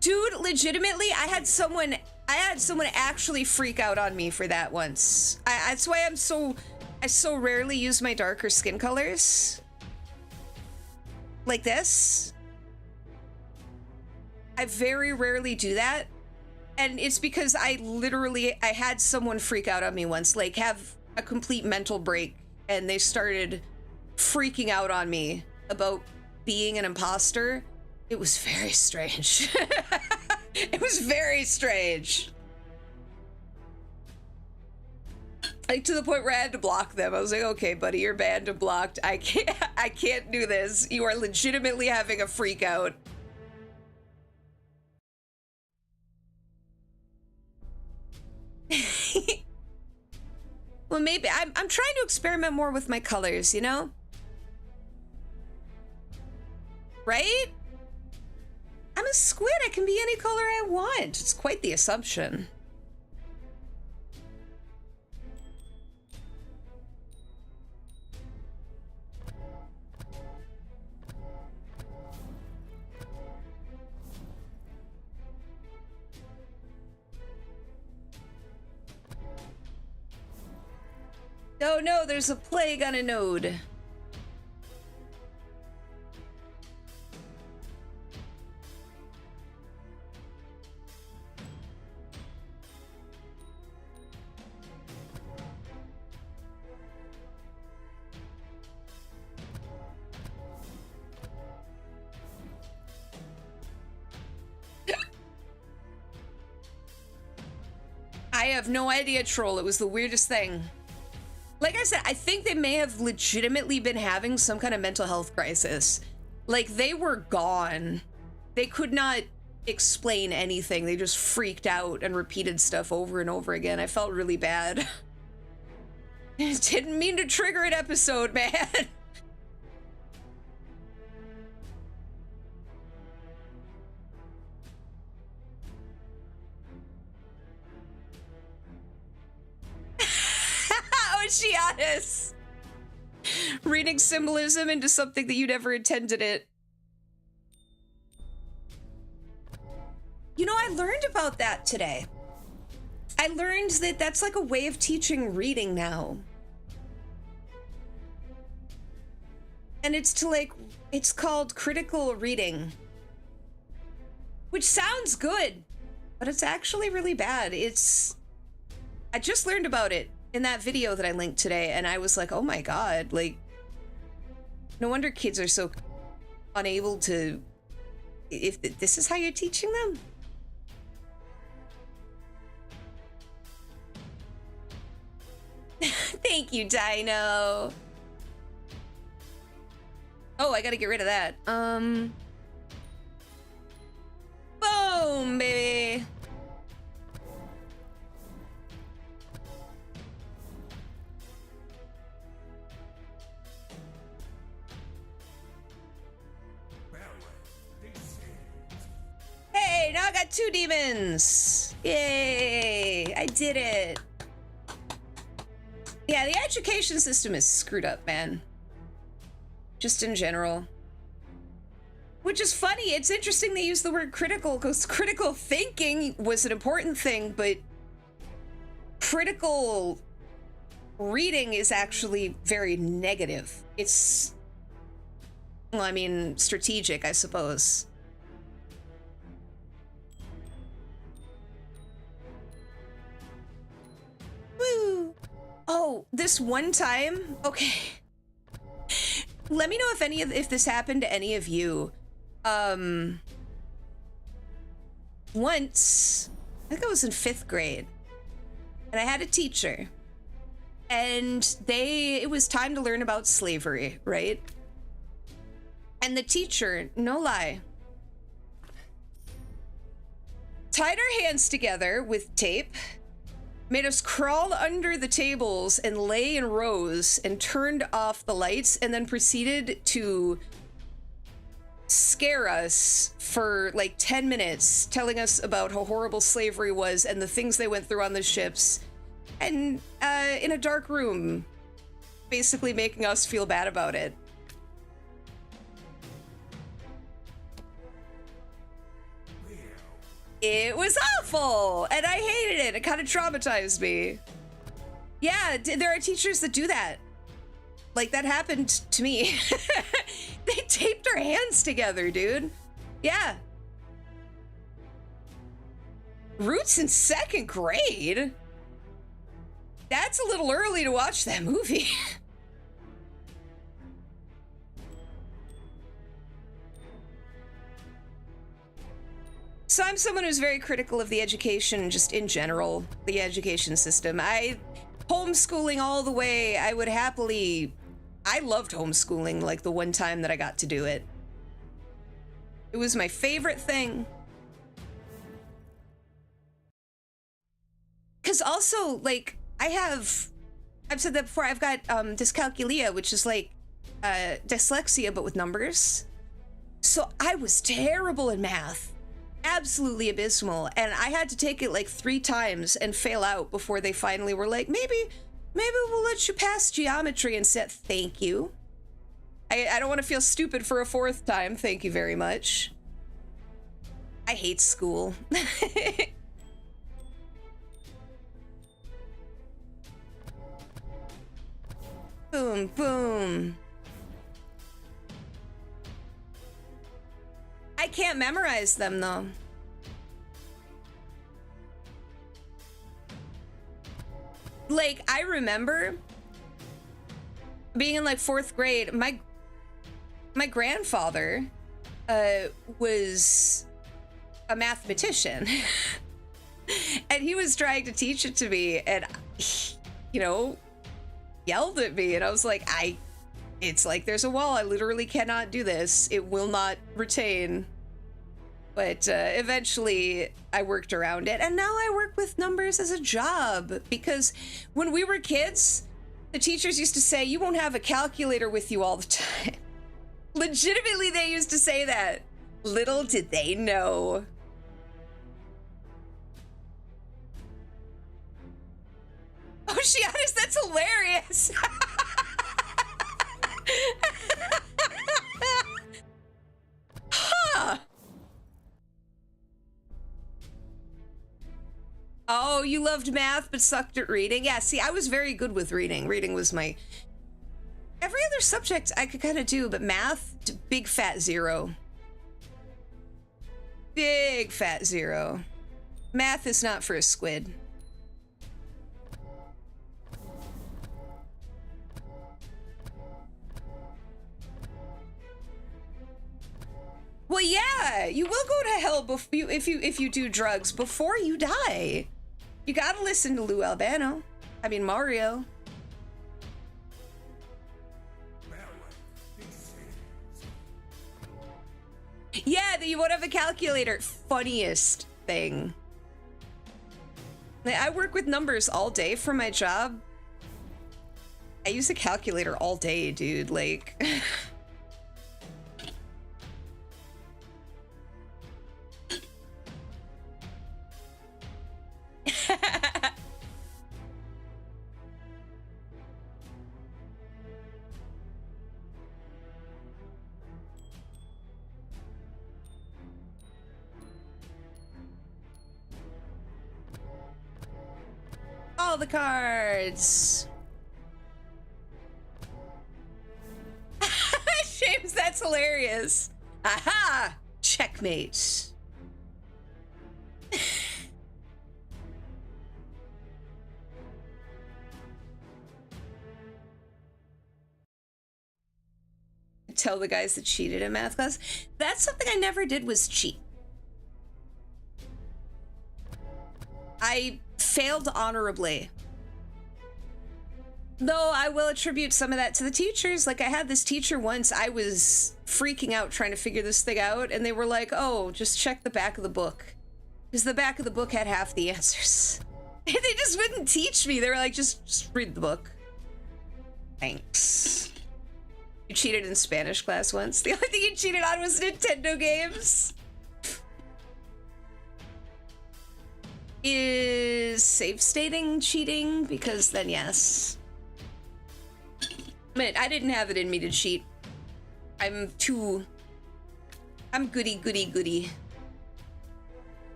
Dude, legitimately, I had someone actually freak out on me for that once. That's why I so rarely use my darker skin colors. Like this. I very rarely do that. And it's because I had someone freak out on me once, like have a complete mental break, and they started freaking out on me about being an imposter. It was very strange. It was very strange. Like to the point where I had to block them. I was like, okay, buddy, you're banned and blocked. I can't do this. You are legitimately having a freak out. Well, maybe I'm trying to experiment more with my colors, you know? Right? I'm a squid. I can be any color I want. It's quite the assumption. Oh no, there's a plague on a node. I have no idea, Troll. It was the weirdest thing. Like I said, I think they may have legitimately been having some kind of mental health crisis. Like, they were gone. They could not explain anything. They just freaked out and repeated stuff over and over again. I felt really bad. Didn't mean to trigger an episode, man. Oceanus! Reading symbolism into something that you never intended it. You know, I learned about that today. I learned that that's like a way of teaching reading now. And it's to like, it's called critical reading. Which sounds good, but it's actually really bad. I just learned about it in that video that I linked today, and I was like, oh my god, like, no wonder kids are so unable to, if this is how you're teaching them? Thank you, Dino. Oh, I gotta get rid of that. Boom, baby. Hey, now I got 2 demons. Yay, I did it. Yeah, the education system is screwed up, man. Just in general. Which is funny, it's interesting they use the word critical, because critical thinking was an important thing, but critical reading is actually very negative. It's, well, I mean, strategic, I suppose. Woo! Oh, this one time? Okay. Let me know if this happened to any of you. Once, I think I was in 5th grade, and I had a teacher, and it was time to learn about slavery, right? And the teacher, no lie, tied our hands together with tape, made us crawl under the tables and lay in rows, and turned off the lights, and then proceeded to scare us for like 10 minutes, telling us about how horrible slavery was and the things they went through on the ships, and in a dark room, basically making us feel bad about it. It was awful, and I hated it. It kind of traumatized me. Yeah, there are teachers that do that. Like, that happened to me. They taped our hands together, dude. Yeah. Roots in 2nd grade? That's a little early to watch that movie. So I'm someone who's very critical of the education, just in general, the education system. Homeschooling all the way. I loved homeschooling, like the one time that I got to do it. It was my favorite thing. Because also, like, I've said that before, I've got dyscalculia, which is like dyslexia, but with numbers. So I was terrible in math. Absolutely abysmal, and I had to take it like 3 times and fail out before they finally were like, maybe we'll let you pass geometry, and said thank you. I don't want to feel stupid for a 4th time, thank you very much. I hate school. Boom, boom. I can't memorize them, though. Like, I remember being in, like, 4th grade. My grandfather was a mathematician. And he was trying to teach it to me, and he, you know, yelled at me, and I was like, it's like there's a wall. I literally cannot do this. It will not retain. But eventually I worked around it, and now I work with numbers as a job, because when we were kids, the teachers used to say, you won't have a calculator with you all the time. Legitimately, they used to say that. Little did they know. Oh, Shianis, that's hilarious. Huh. Oh, you loved math but sucked at reading? Yeah, see, I was very good with reading. Reading was my... Every other subject I could kind of do, but math, big fat 0. Big fat 0. Math is not for a squid. Well, yeah, you will go to hell if you do drugs before you die. You gotta listen to Lou Albano. I mean, Mario. Yeah, that you won't have a calculator. Funniest thing. I work with numbers all day for my job. I use a calculator all day, dude. Like... All the cards. James, that's hilarious. Aha! Checkmate. Tell the guys that cheated in math class. That's something I never did, was cheat. I failed honorably. Though I will attribute some of that to the teachers. Like, I had this teacher once, I was freaking out trying to figure this thing out, and they were like, oh, just check the back of the book. Because the back of the book had half the answers. And they just wouldn't teach me. They were like, just read the book. Thanks. You cheated in Spanish class once? The only thing you cheated on was Nintendo games? Is safe stating cheating? Because then yes. But I didn't have it in me to cheat. I'm goody.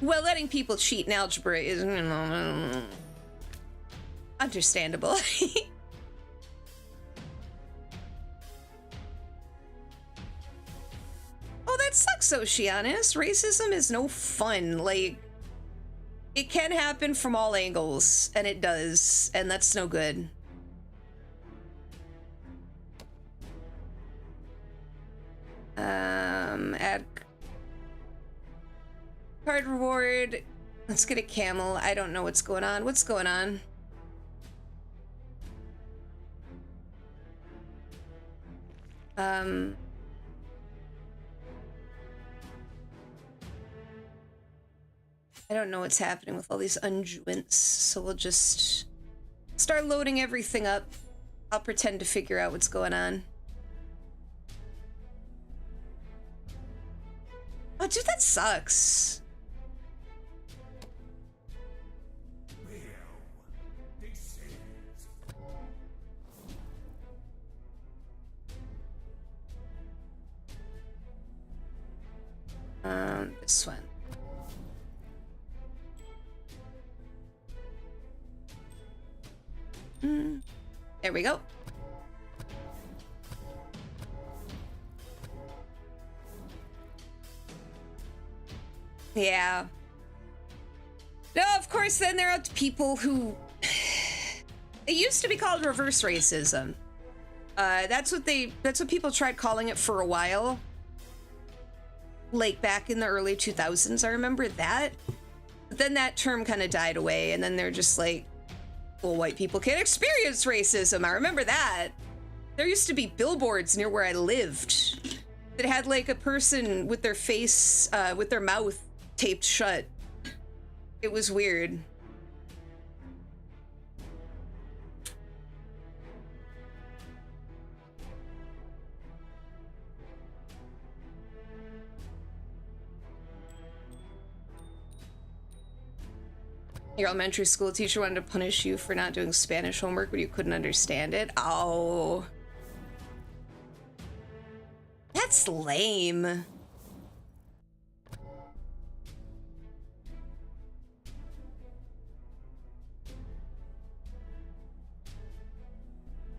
Well, letting people cheat in algebra is, understandable. Oh, that sucks, Oceanus. Racism is no fun. Like, it can happen from all angles, and it does, and that's no good. Add card reward. Let's get a camel. I don't know what's going on. What's going on? I don't know what's happening with all these unguents, so we'll just start loading everything up. I'll pretend to figure out what's going on. Oh, dude, that sucks. This one. There we go. Yeah. No, of course, then there are people who... It used to be called reverse racism. That's what people tried calling it for a while. like back in the early 2000s. I remember that. But then that term kind of died away, and then they're just like, well, white people can't experience racism. I remember that. There used to be billboards near where I lived that had like a person with their face, with their mouth taped shut. It was weird. Your elementary school teacher wanted to punish you for not doing Spanish homework when you couldn't understand it? Oh. That's lame.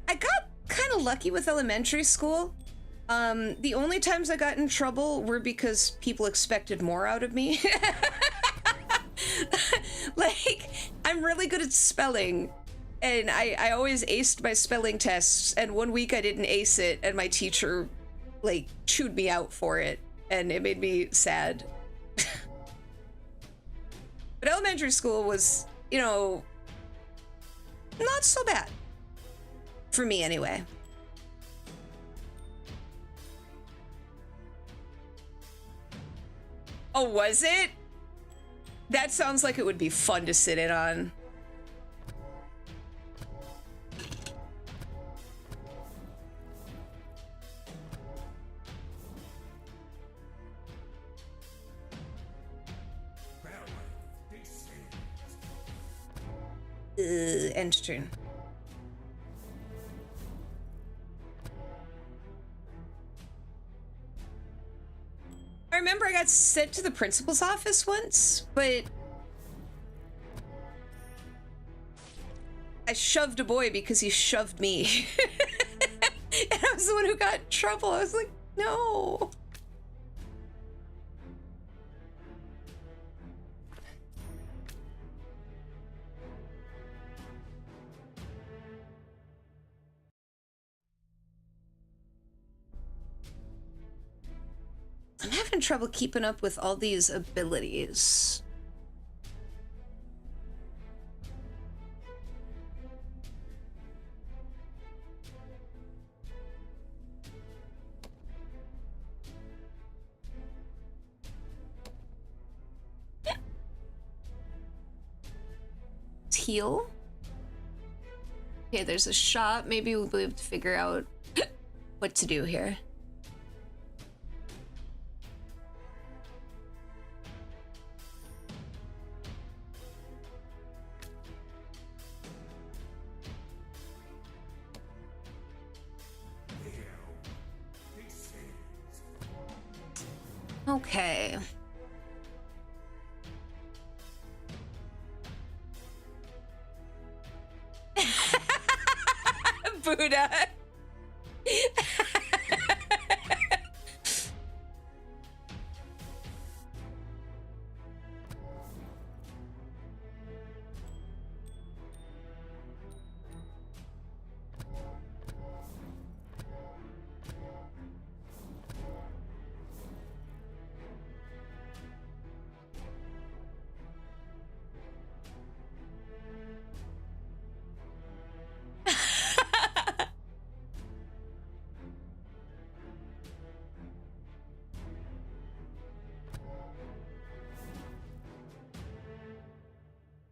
I got kind of lucky with elementary school. The only times I got in trouble were because people expected more out of me. Like, I'm really good at spelling, and I always aced my spelling tests, and one week I didn't ace it, and my teacher, like, chewed me out for it, and it made me sad. But elementary school was, you know, not so bad. For me, anyway. Oh, was it? That sounds like it would be fun to sit in on. End turn. I remember I got sent to the principal's office once, but I shoved a boy because he shoved me. And I was the one who got in trouble. I was like, no. I'm having trouble keeping up with all these abilities. Heal. Okay, there's a shop. Maybe we'll be able to figure out what to do here. Okay. Buddha.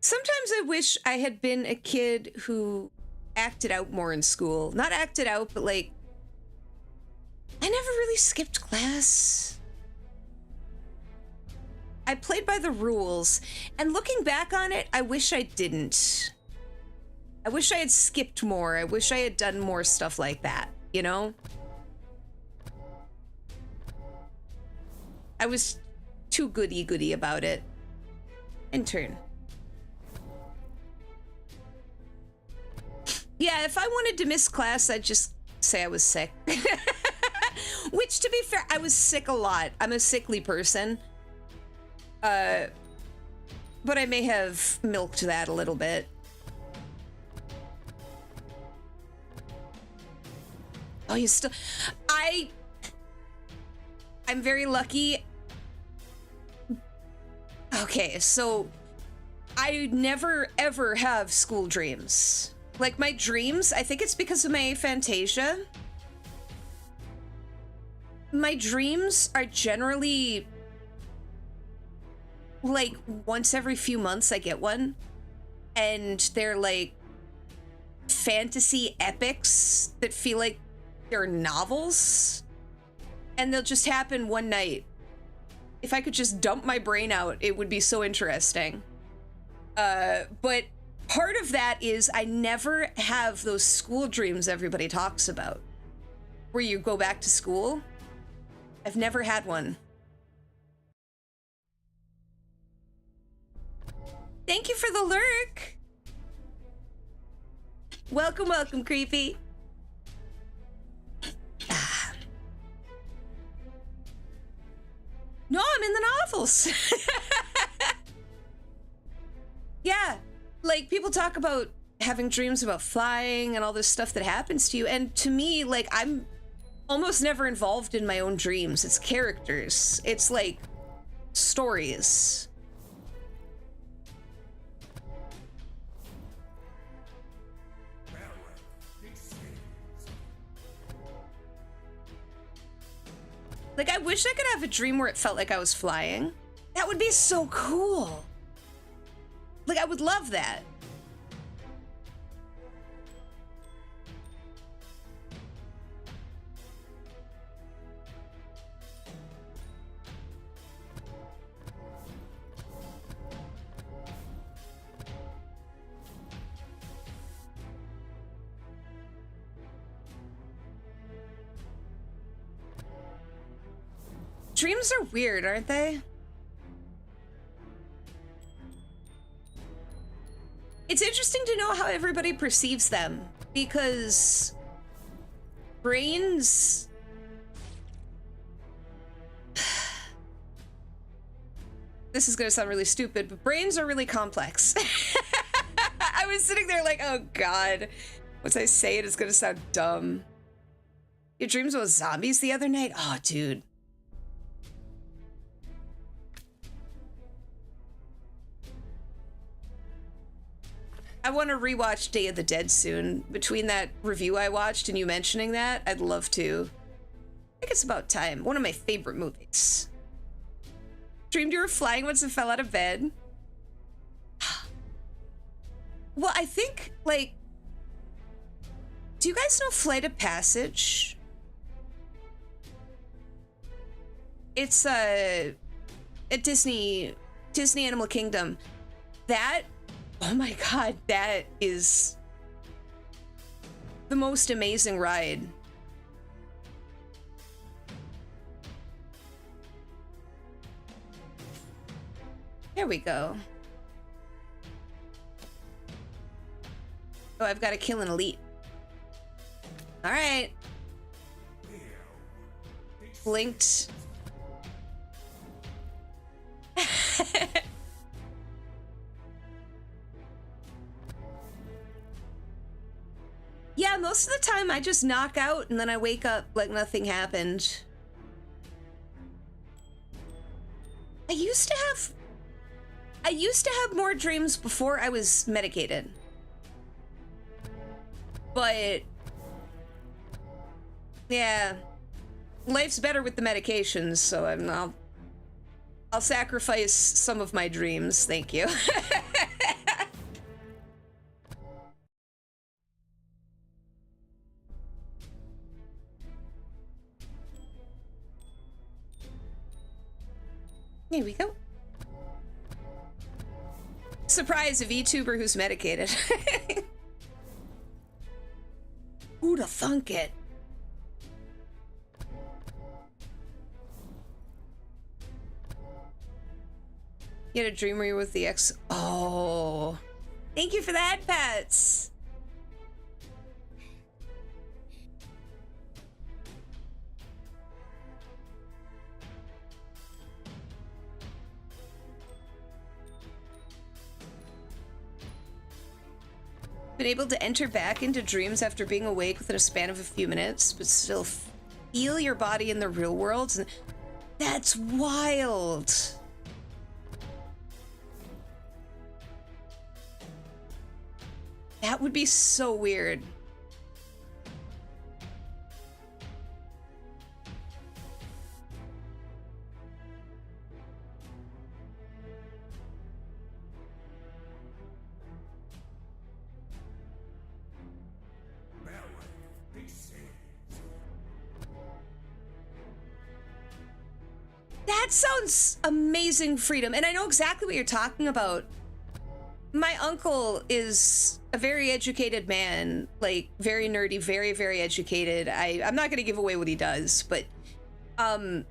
Sometimes I wish I had been a kid who acted out more in school. Not acted out, but like, I never really skipped class. I played by the rules, and looking back on it, I wish I didn't. I wish I had skipped more. I wish I had done more stuff like that, you know? I was too goody-goody about it. Intern. Yeah, if I wanted to miss class, I'd just say I was sick. Which, to be fair, I was sick a lot. I'm a sickly person. But I may have milked that a little bit. Oh, you still... I'm very lucky. Okay, so I never ever have school dreams. Like my dreams, I think it's because of my aphantasia. My dreams are generally like once every few months I get one, and they're like fantasy epics that feel like they're novels, and they'll just happen one night. If I could just dump my brain out, it would be so interesting. But part of that is I never have those school dreams everybody talks about, where you go back to school. I've never had one. Thank you for the lurk. Welcome, welcome, creepy. No, I'm in the novels. Yeah, like people talk about having dreams about flying and all this stuff that happens to you, and to me, like, I'm almost never involved in my own dreams. It's characters. It's like stories. Like, I wish I could have a dream where it felt like I was flying. That would be so cool. Like, I would love that. Dreams are weird, aren't they? It's interesting to know how everybody perceives them, because brains... This is gonna sound really stupid, but brains are really complex. I was sitting there like, oh god, once I say it, it's gonna sound dumb. Your dreams about zombies the other night? Oh, dude. I want to rewatch Day of the Dead soon. Between that review I watched and you mentioning that, I'd love to. I think it's about time. One of my favorite movies. Dreamed you were flying once and fell out of bed. Well, I think, like... Do you guys know Flight of Passage? It's a Disney Animal Kingdom. That... Oh my god, that is the most amazing ride. There we go. Oh, I've got to kill an elite. All right. Blinked. Yeah, most of the time I just knock out and then I wake up like nothing happened. I used to have more dreams before I was medicated. But yeah, life's better with the medications, so I'll sacrifice some of my dreams, thank you. Here we go. Surprise, a VTuber who's medicated. Who'da thunk it? You had a dream where you were with the ex. Oh, thank you for that, Pets. Been able to enter back into dreams after being awake within a span of a few minutes, but still feel your body in the real world. That's wild. That would be so weird. That sounds amazing, Freedom. And I know exactly what you're talking about. My uncle is a very educated man, like very nerdy, very, very educated. I'm not going to give away what he does, but and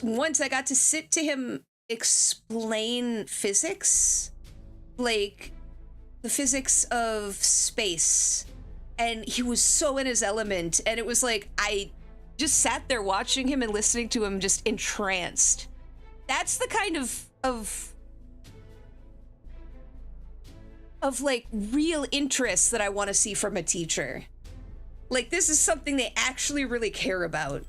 once I got to sit to him explain physics, like the physics of space, and he was so in his element, and it was like I just sat there watching him and listening to him, just entranced. That's the kind of like real interest that I want to see from a teacher. Like, this is something they actually really care about.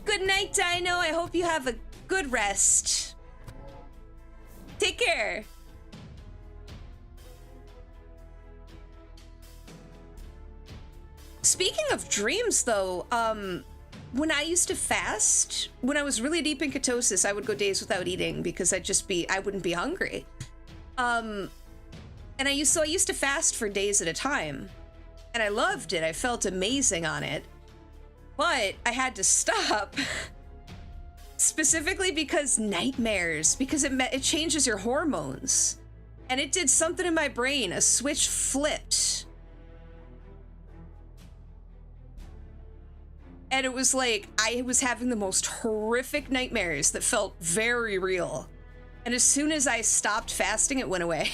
Good night, Dino. I hope you have a good rest. Take care. Speaking of dreams, though, when I used to fast, when I was really deep in ketosis, I would go days without eating because I wouldn't be hungry. And I used to fast for days at a time, and I loved it. I felt amazing on it, but I had to stop specifically because nightmares, because it changes your hormones, and it did something in my brain. A switch flipped. And it was like, I was having the most horrific nightmares that felt very real. And as soon as I stopped fasting, it went away.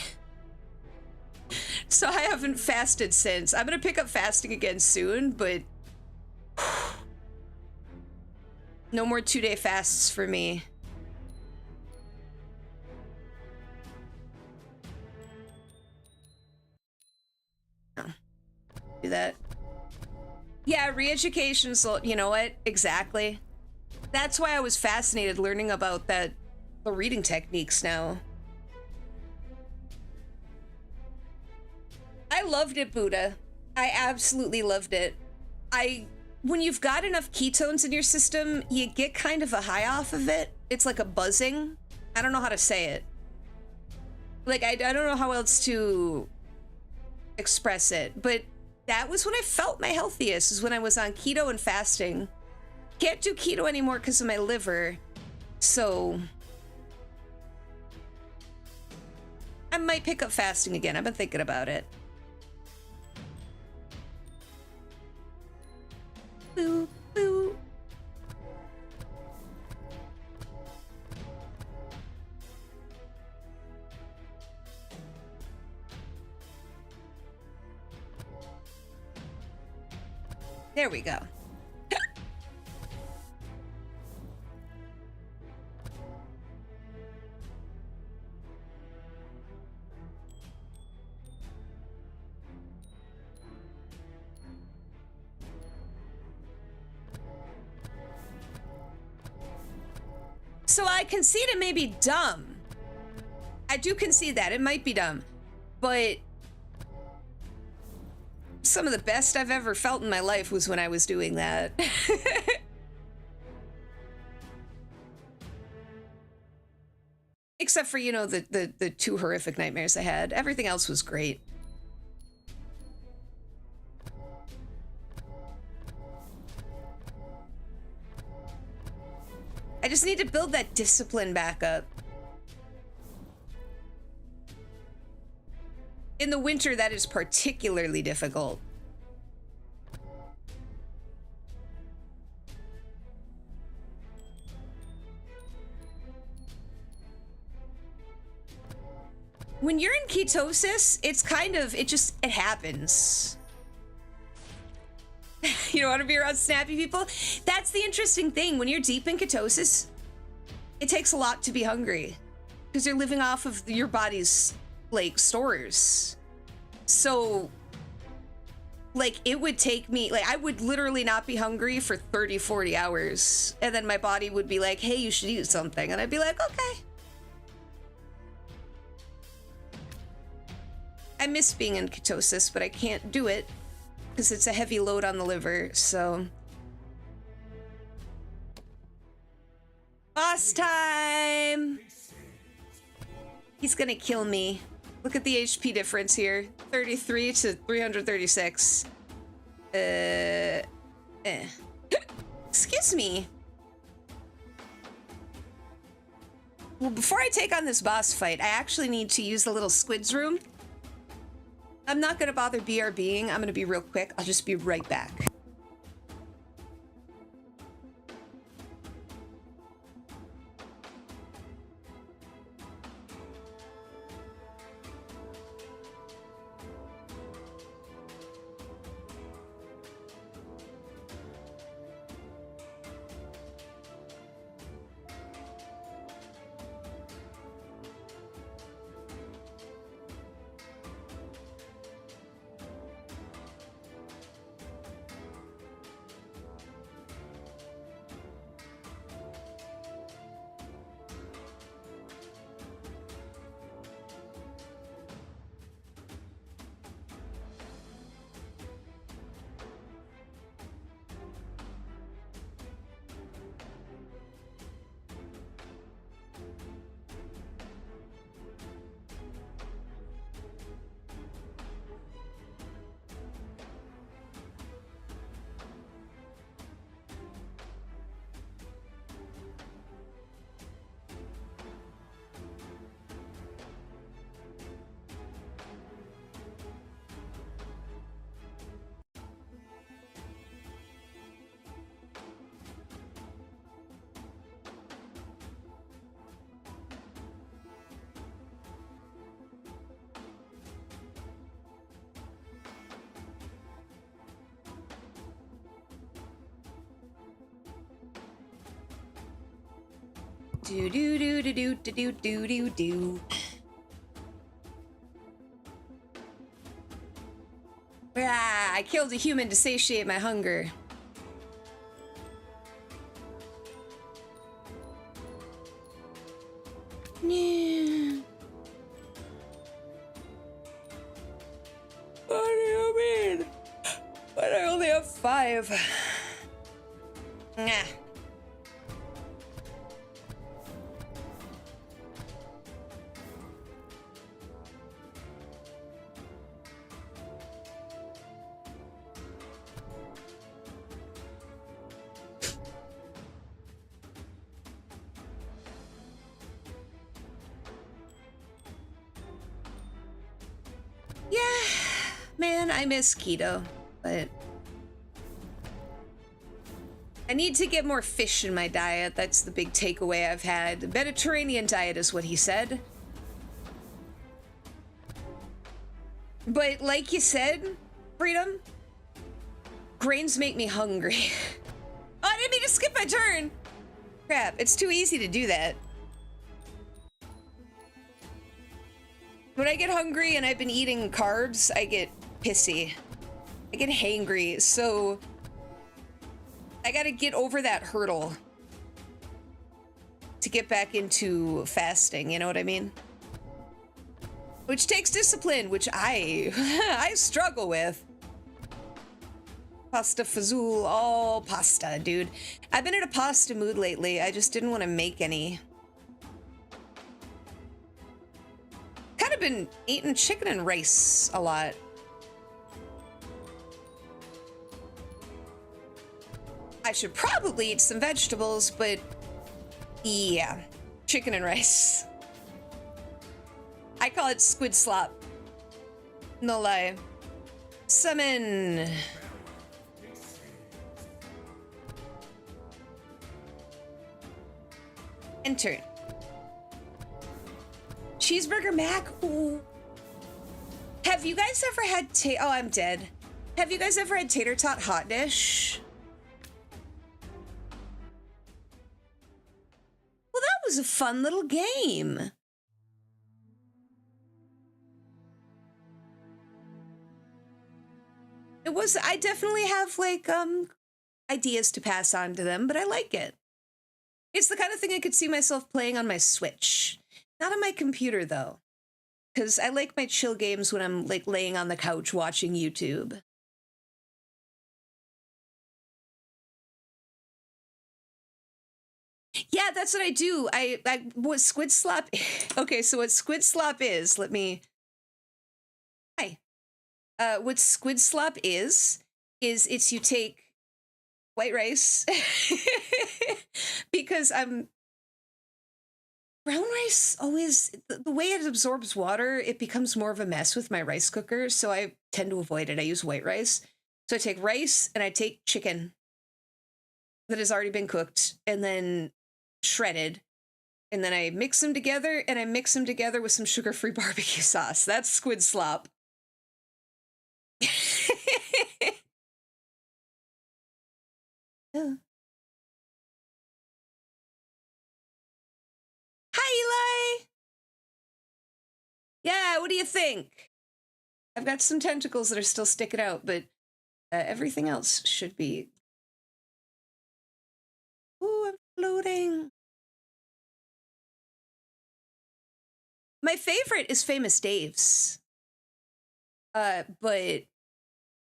So I haven't fasted since. I'm gonna pick up fasting again soon, but no more 2-day fasts for me. Oh. Do that. Yeah, re-education's, you know what? Exactly. That's why I was fascinated learning about the reading techniques now. I loved it, Buddha. I absolutely loved it. When you've got enough ketones in your system, you get kind of a high off of it. It's like a buzzing. I don't know how to say it. Like, I don't know how else to express it, but that was when I felt my healthiest, is when I was on keto and fasting. Can't do keto anymore because of my liver, so I might pick up fasting again. I've been thinking about it. Boo, boo. There we go. So I concede it may be dumb. I do concede that. It might be dumb. But some of the best I've ever felt in my life was when I was doing that. Except for, you know, the 2 horrific nightmares I had. Everything else was great. I just need to build that discipline back up. In the winter, that is particularly difficult. When you're in ketosis, it's kind of, it happens. You don't want to be around snappy people? That's the interesting thing. When you're deep in ketosis, it takes a lot to be hungry because you're living off of your body's, like, stores. So like, it would take me, like, I would literally not be hungry for 30, 40 hours. And then my body would be like, hey, you should eat something. And I'd be like, okay. I miss being in ketosis, but I can't do it because it's a heavy load on the liver, so. Boss time! He's gonna kill me. Look at the HP difference here. 33 to 336. Excuse me. Well, before I take on this boss fight, I actually need to use the little squids room. I'm not gonna bother BRBing. I'm gonna be real quick. I'll just be right back. Do do do do do do do do do. Ah, I killed a human to satiate my hunger. Yeah. What do you mean? But I only have 5. Nah. Yeah, man, I miss keto, but I need to get more fish in my diet. That's the big takeaway I've had. The Mediterranean diet is what he said. But like you said, Freedom, grains make me hungry. Oh, I didn't mean to skip my turn. Crap, it's too easy to do that. When I get hungry and I've been eating carbs, I get pissy. I get hangry, so I gotta get over that hurdle to get back into fasting, you know what I mean? Which takes discipline, which I struggle with. Pasta fazool, all pasta, dude. I've been in a pasta mood lately. I just didn't want to make any. Kind of been eating chicken and rice a lot. I should probably eat some vegetables, but yeah, chicken and rice. I call it squid slop. No lie. Summon. Enter. Cheeseburger mac? Ooh. Have you guys ever had oh, I'm dead. Have you guys ever had tater tot hot dish? Well, that was a fun little game. It I definitely have like ideas to pass on to them, but I like it. It's the kind of thing I could see myself playing on my Switch. Not on my computer though. Because I like my chill games when I'm like laying on the couch watching YouTube. Yeah, that's what I do. What Squid Slop okay, so what Squid Slop is, hi. What Squid Slop is it's you take white rice because brown rice always, the way it absorbs water, it becomes more of a mess with my rice cooker, so I tend to avoid it. I use white rice. So I take rice and I take chicken that has already been cooked and then shredded, and then I mix them together, and I mix them together with some sugar-free barbecue sauce. That's Squid Slop. Yeah. Hi, Eli! Yeah, what do you think? I've got some tentacles that are still sticking out, but everything else should be... Ooh, I'm floating. My favorite is Famous Dave's. But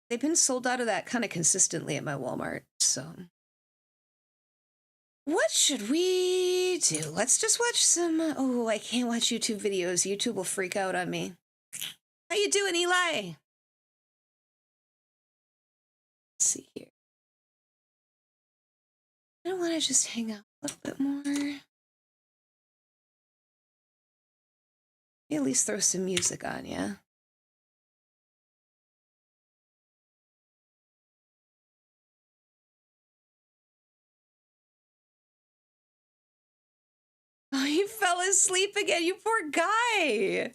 they've been sold out of that kind of consistently at my Walmart, so... What should we do? Let's just watch some... oh, I can't watch YouTube videos. YouTube will freak out on me. How you doing, Eli? Let's see here. I don't want to just hang out a little bit more. At least throw some music on, yeah? Oh, you fell asleep again, you poor guy!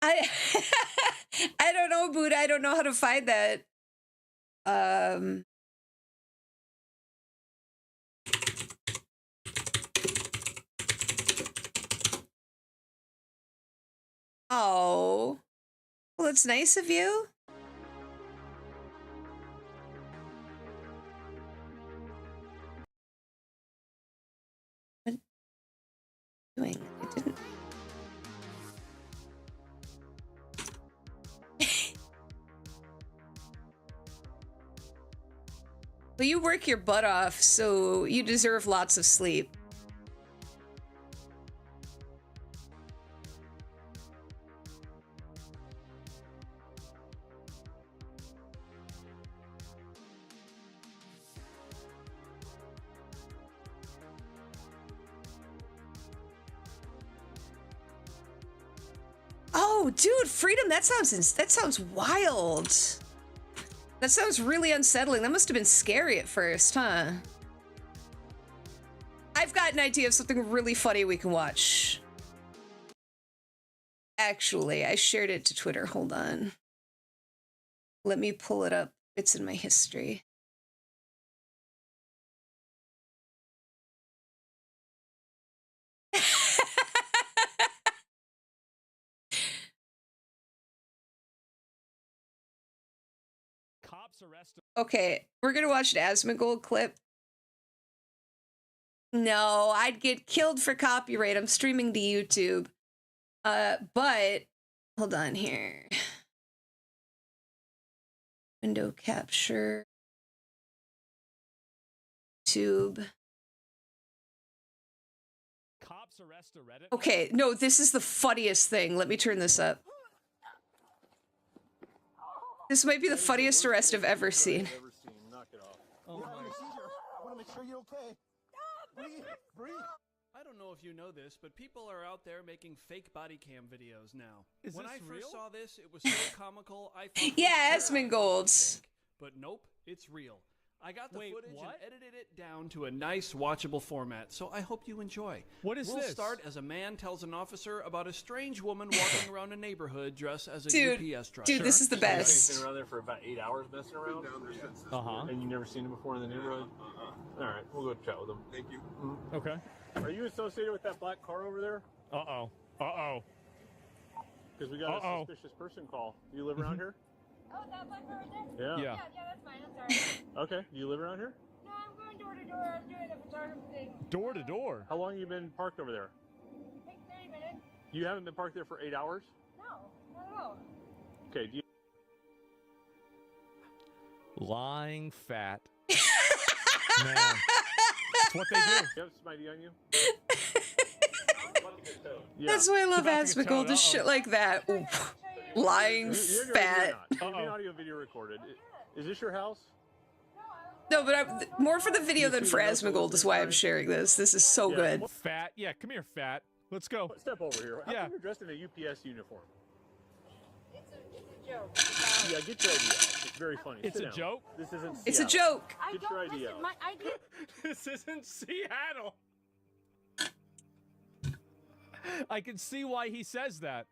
I I don't know, Buddha. I don't know how to find that. Oh. Well, it's nice of you. What are you doing? I didn't. Well, you work your butt off, so you deserve lots of sleep. Oh, dude, freedom, that sounds wild. That sounds really unsettling. That must have been scary at first, huh? I've got an idea of something really funny we can watch. Actually, I shared it to Twitter. Hold on. Let me pull it up. It's in my history. Cops arrest him. Okay, we're gonna watch an Asmongold clip. No, I'd get killed for copyright. I'm streaming to YouTube. But hold on here. Window capture. Tube. Cops arrest a Reddit. Okay, no, this is the funniest thing. Let me turn this up. This might be the funniest arrest I've ever seen. Knock it off. Oh my. I want to make sure you're okay. Breathe. I don't know if you know this, but people are out there making fake body cam videos now. Is when this I first real? saw this, it was so comical. I thought, Yeah, Asmongold. but nope, it's real. I got the Wait, footage what? and edited it down to a nice, watchable format, so I hope you enjoy. What is we'll this? start as a man tells an officer about a strange woman walking around a neighborhood dressed as a Dude, UPS driver. dude, this is the He's best. been around there for about 8 hours messing around. And you've never seen him before in the neighborhood? All right, we'll go chat with him. Thank you. Okay. Are you associated with that black car over there? Uh-oh. Uh-oh. Because we got a suspicious person call. Do you live around here? Oh, that black car right there? Yeah. Yeah. Yeah, that's fine. That's alright. Okay. Do you live around here? No, I'm going door to door. I'm doing a photography thing. Door to door. How long have you been parked over there? Like 30 minutes. You haven't been parked there for 8 hours? No, not at all. Okay. Do you Lying fat. Man. That's what they do. have some ID on you? That's why I love about to get Asmical, towed. just shit like that. Ooh. Lying You're fat. You're being audio video recorded. Is this your house? No, but more for the video than for Asmigold is why I'm sharing this. This is so good. Fat. Yeah, come here, fat. Let's go. Step over here. How Yeah. come you're dressed in a UPS uniform? It's a joke. Yeah, get your ID out. It's very funny. It's Sit a down. joke? This isn't It's a Seattle. joke. I Get don't your ID listen. out. My ID. This isn't Seattle. I can see why he says that.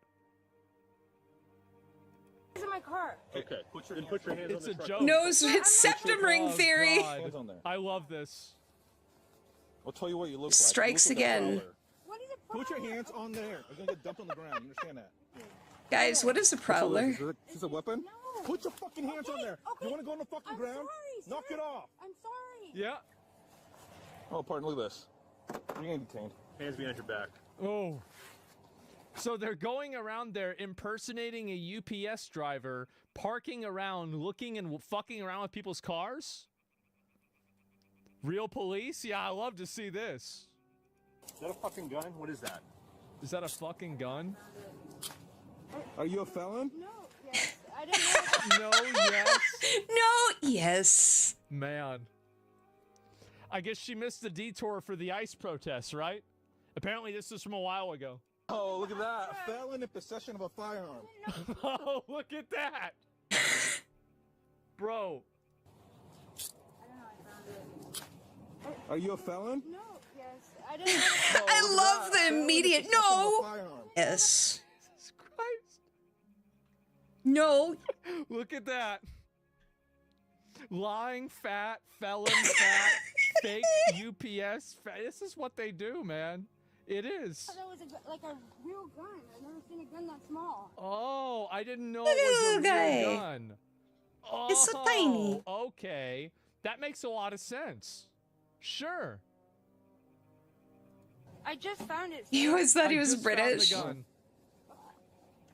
is in my car. Okay. Put your hands It's on a the truck. joke. No, it's septum ring theory. God. Hands on there. I love this. I'll tell you what you look like. Strikes You look like a again. prowler. What is it? Put your hands on there. I'm gonna get dumped on the ground. You understand that? Guys, what is a prowler? Is this a weapon? No. Put your fucking hands on there. Okay. You want to go on the fucking I'm ground? sorry, Knock sir. it off. I'm sorry. Yeah. Oh, pardon. Look at this. You're getting detained. Hands behind your back. Oh. So they're going around there impersonating a UPS driver, parking around, looking and fucking around with people's cars? Real police? Yeah, I love to see this. Is that a fucking gun? What is that? Is that a fucking gun? Are you a felon? No. Yes. I didn't know. No, yes. No, yes. Man. I guess she missed the detour for the ICE protests, right? Apparently this is from a while ago. Oh, look at that. A felon in possession of a firearm. Oh, look at that. Bro. Are you a felon? No. Yes. I didn't know. I love the Felon in immediate possession of a no. firearm. Yes. Jesus Christ. No. Look at that. Lying fat, felon fat, fake UPS fat. This is what they do, man. It is. That was like a real gun. I've never seen a gun that small. Oh, I didn't know Look it was at a the guy. real gun. Oh, It's so tiny. Okay. That makes a lot of sense. Sure. I just found it. He always thought he I was just found the British. gun.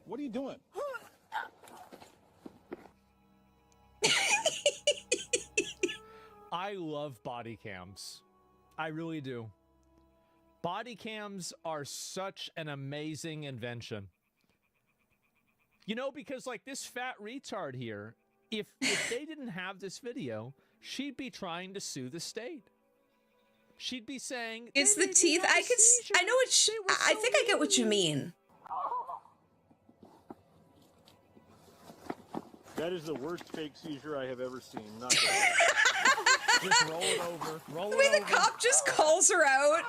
What are you doing? I love body cams. I really do. Body cams are such an amazing invention. You know, because like this fat retard here, if they didn't have this video, she'd be trying to sue the state. She'd be saying It's "They the made me teeth. have a I could. seizure. I know what. They were I so think I get what you mean. That is the worst fake seizure I have ever seen. Not good. Just roll it over. Roll The it way over. the cop just calls her out.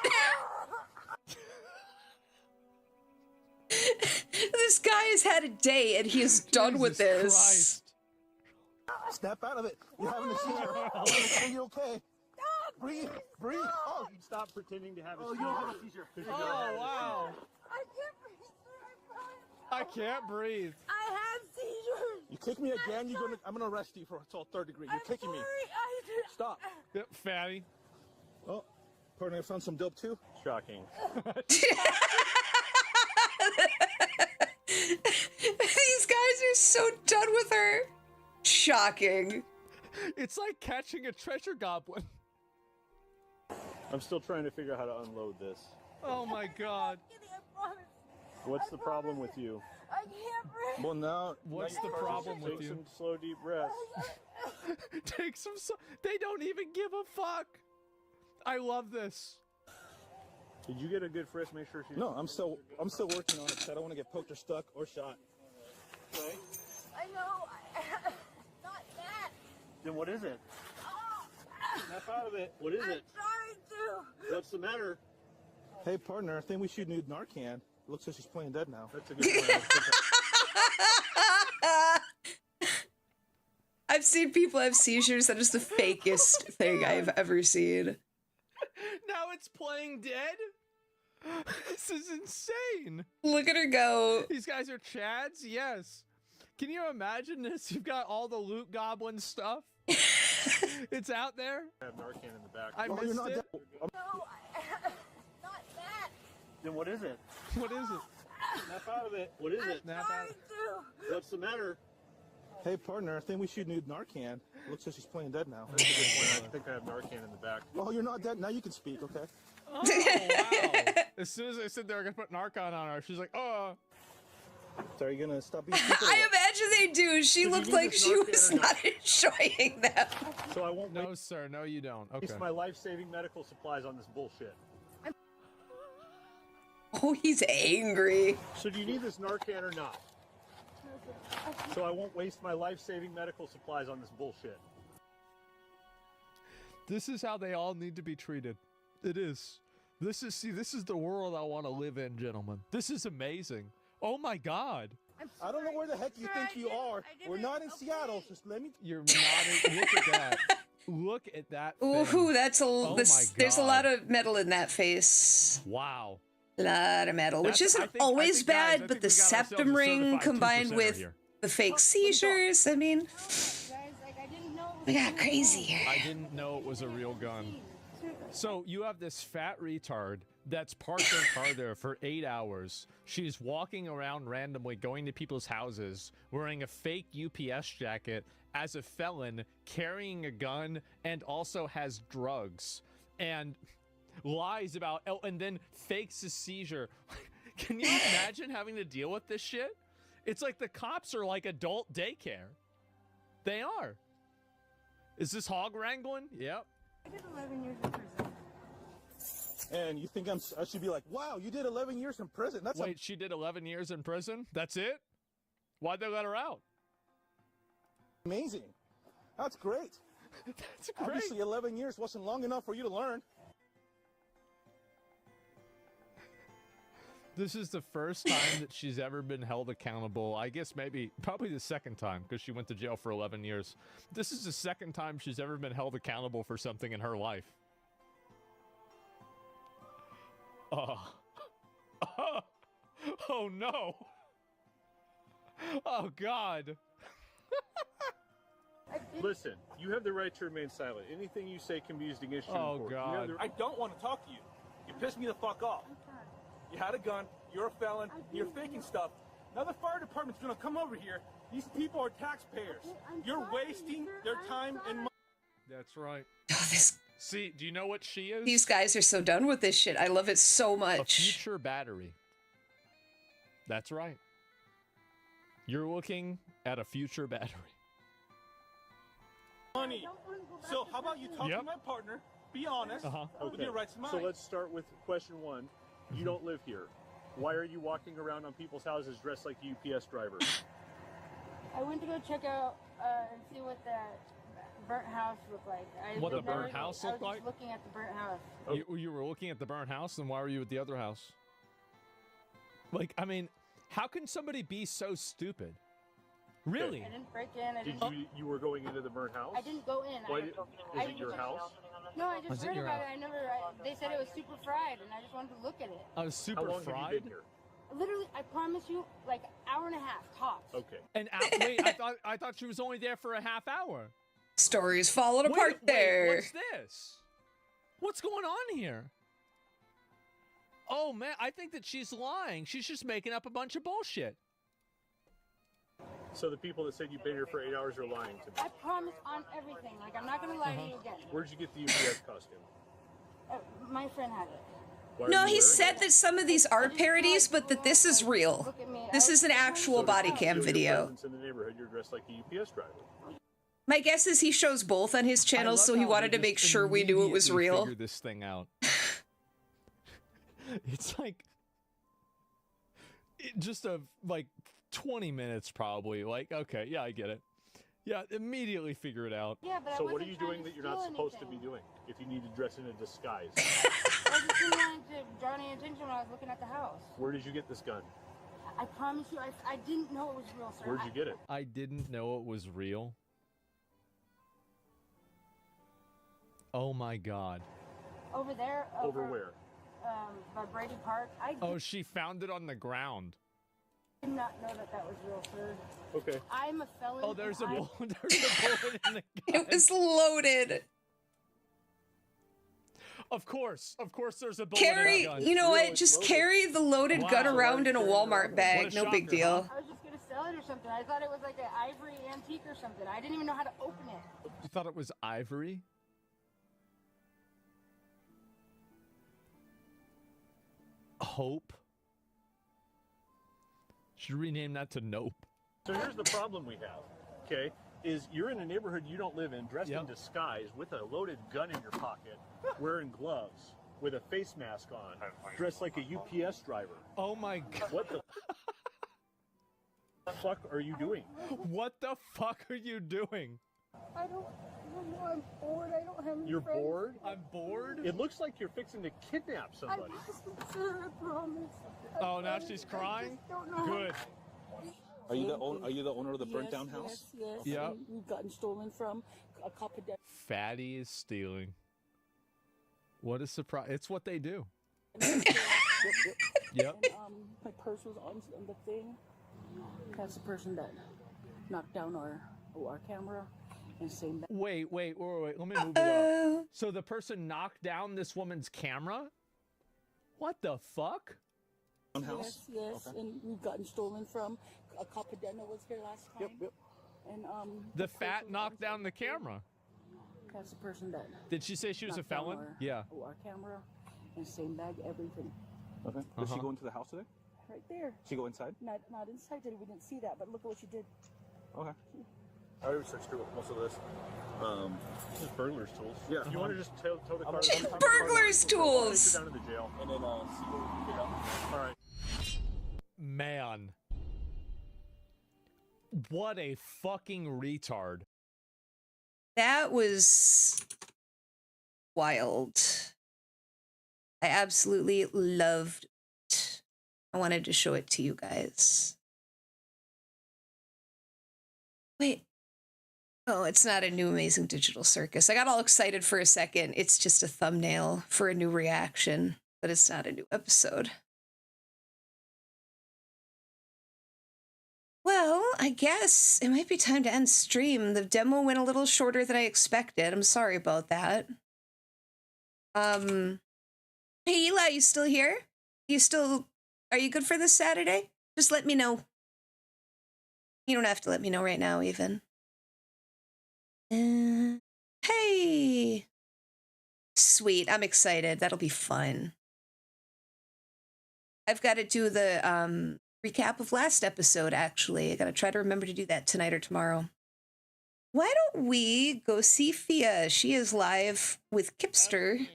This guy has had a day and he is done with Jesus this. Christ. Snap out of it. You're having a seizure. Are you okay? Breathe. Breathe. Oh, Stop pretending to have a oh, you seizure. don't have a seizure. Oh, wow. I can't breathe. Sir. I can't breathe. I have seizures. You kick me again, I'm gonna arrest you for assault third degree. You're kicking me. Stop. Yep, fatty. Oh, pardon, I found some dope too. Shocking. These guys are so done with her. Shocking. It's like catching a treasure goblin. I'm still trying to figure out how to unload this. Oh my god. I promise. What's the problem with you? I can't breathe. Well, now. What's now the you- problem with Take you? some slow, deep breaths. Take some. They don't even give a fuck. I love this. Did you get a good frisk? Make sure she's. No, I'm still working on it. 'Cause I don't want to get poked or stuck or shot. Okay. I know. Not that. Then what is it? Snap out of it. What is it? Sorry, too. What's the matter? Hey, partner, I think we should need Narcan. Looks like she's playing dead now. That's a good plan. I've seen people have seizures. That is the fakest thing I've ever seen. Now it's playing dead? This is insane. Look at her go. These guys are Chads? Yes. Can you imagine this? You've got all the loot goblin stuff. It's out there. I have Narcan in the back. I Oh, you're missed not it. dead. No, not that. Then what is it? What is it? Snap out of it. What is it? Snap Sorry, out. too. What's the matter? Hey, partner, I think we should need Narcan. Looks like she's playing dead now. That's a good plan. I think I have Narcan in the back. Oh, you're not dead. Now you can speak, okay? Oh, wow. As soon as I said they were going to put Narcon on her, she's like, oh. So are you gonna stop being stupid? I imagine they do. She Did you looked need like this she Narcan was or not? not enjoying them. So I won't No, sir. No, you don't. Okay. waste my life-saving medical supplies on this bullshit. Oh, he's angry. So do you need this Narcan or not? So I won't waste my life-saving medical supplies on this bullshit. This is how they all need to be treated. It is. This is the world I want to live in, gentlemen. This is amazing. Oh my God. I don't know where the heck you think you are. We're not in Seattle. Just let me. You're not. Look at that. Look at that. Ooh, thing. that's a. Oh This, my there's a God. lot of metal in that face. Wow. A lot of metal, which That's- isn't I always think, guys, I bad, think but the we got ourselves a septum ring certified combined 2%er with here. the fake seizures. I mean, Guys, like, I didn't know. we got crazy here. I didn't know it was a real gun. So you have this fat retard that's parked her car there for 8 hours. She's walking around randomly, going to people's houses, wearing a fake UPS jacket as a felon, carrying a gun, and also has drugs. And lies about, oh, and then fakes a seizure. Can you imagine having to deal with this shit? It's like the cops are like adult daycare. They are. Is this hog wrangling? Yep. I did 11 years in prison. And you think I should be like, wow, you did 11 years in prison. That's Wait, she did 11 years in prison? That's it? Why'd they let her out? amazing. That's great. That's great. Obviously, 11 years wasn't long enough for you to learn. This is the first time that she's ever been held accountable. I guess probably the second time, because she went to jail for 11 years. This is the second time she's ever been held accountable for something in her life. Oh no. Oh God. Listen, you have the right to remain silent. Anything you say can be used against you. Oh, in court. God. You have the- I don't want to talk to you. You pissed me the fuck off. You had a gun, you're a felon, you're faking stuff. Now the fire department's gonna come over here. These people are taxpayers. You're wasting their time and money. That's right. Oh, this, See, do you know what she is? these guys are so done with this shit. I love it so A much. future battery. That's right. You're looking at a future battery. So how about you talk Yep. to my partner, be honest, with Okay. your rights in mind. So let's start with question one. You don't live here. Why are you walking around on people's houses dressed like a UPS driver? I went to go check out and see what the burnt house looked like. What the never- burnt house I looked was like? just looking at the burnt house. You were looking at the burnt house, then why were you at the other house? Like, I mean, how can somebody be so stupid? Really? I didn't break in. I Did didn't. you were going into the burnt house? I didn't go in. Why I, did, I is it your house? No, I just Was it heard your about house? it. I never. they said it was super fried, and I just wanted to look at it. I was How super long have you fried. been here? Literally, I promise you, like hour and a half tops. Okay. And wait, I thought she was only there for a half hour. Story's falling apart there. What's this? What's going on here? Oh man, I think that she's lying. She's just making up a bunch of bullshit. So the people that said you've been here for 8 hours are lying to me. I promise on everything. Like I'm not gonna lie to you again. Where'd you get the UPS costume? My friend had it. Why are No, you he wearing said it? that some of these are parodies, but that this is real. Look at me. This is an actual So to body conceal cam your video. presence in the neighborhood, you're dressed like a UPS driver. My guess is he shows both on his I channel, love so he how wanted they to make just sure we knew it was immediately real. figured this thing out. It's like just 20 minutes probably. Like, okay, yeah, I get it. Yeah, immediately figure it out. Yeah, but So I what are wasn't you trying doing to that you're not steal supposed to be anything. doing if you need to dress in a disguise? I just didn't want to draw any attention when I was looking at the house. Where did you get this gun? I promise you, I didn't know it was real, sir. Where'd you get it? I didn't know it was real. Oh my god. Over there. Over where? By Brady Park. I Oh, she found it on the ground. did not know that that was real, sir. Okay. I'm a felon. Oh, there's a and bullet. There's a bullet in the gun. It was loaded. Of course, there's a bullet Carry, in the gun. you know Really, what? Just loaded. carry the loaded gun Wow. around in a Walmart bag. What a No big shocker, deal. I was just gonna sell it or something. I thought it was like an ivory antique or something. I didn't even know how to open it. You thought it was ivory? Hope? Should rename that to Nope. So here's the problem we have, okay, is you're in a neighborhood you don't live in, dressed in disguise, with a loaded gun in your pocket, wearing gloves, with a face mask on, dressed like a UPS driver. Oh my god. What the fuck are you doing? What the fuck are you doing? I don't know. I'm bored. I don't have any You're friends. bored? I'm bored? It looks like you're fixing to kidnap I somebody. wasn't, sir. I promise. Oh, now I she's crying? just don't know. Good. Are you the owner of the burnt down house? Yes. Yeah. And we've gotten stolen from a couple of Fatty is stealing. What a surprise. It's what they do. Yep. And my purse was on the thing. That's the person that knocked down our camera and saying that. Wait. Let me move it up. So the person knocked down this woman's camera? What the fuck? House? Yes, Okay. and we've gotten stolen from. A Capadena was here last time. Yep. And The purse fat was knocked on down the camera. That's the person that Did she say she was a knocked down felon? our- Yeah. Our camera and same bag, everything. Okay. Did she go into the house today? Right there. She go inside? Not inside today. We didn't see that, but look at what she did. Okay. I already searched through most of this. This is burglar's tools. Yeah. You want to just tow the car? Burglar's tools. Down to the jail. And then see what we can get out. All right. Man. What a fucking retard. That was wild. I absolutely loved it. I wanted to show it to you guys. Wait. Oh, it's not a new Amazing Digital Circus. I got all excited for a second. It's just a thumbnail for a new reaction, but it's not a new episode. Well, I guess it might be time to end stream. The demo went a little shorter than I expected. I'm sorry about that. Hey Eli, you still here? Are you good for this Saturday? Just let me know. You don't have to let me know right now, even. Hey! Sweet, I'm excited. That'll be fun. I've got to do the, recap of last episode, actually. I gotta try to remember to do that tonight or tomorrow. Why don't we go see Fia? She is live with Kipster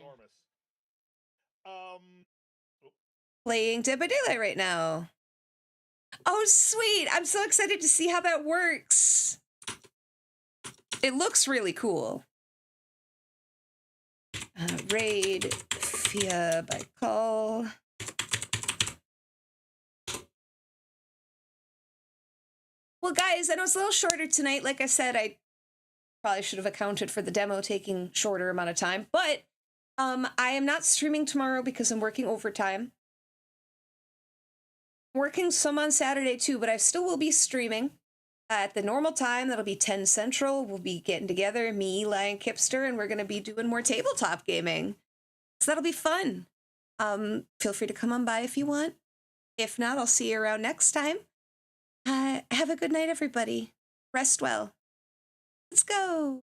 playing Dead by Daylight right now. Oh, sweet. I'm so excited to see how that works. It looks really cool. Raid Fia by call. Well, guys, I know it's a little shorter tonight. Like I said, I probably should have accounted for the demo taking shorter amount of time, but I am not streaming tomorrow because I'm working overtime. Working some on Saturday too, but I still will be streaming at the normal time. That'll be 10 Central. We'll be getting together, me, Eli, and Kipster, and we're going to be doing more tabletop gaming. So that'll be fun. Feel free to come on by if you want. If not, I'll see you around next time. Have a good night, everybody. Rest well. Let's go.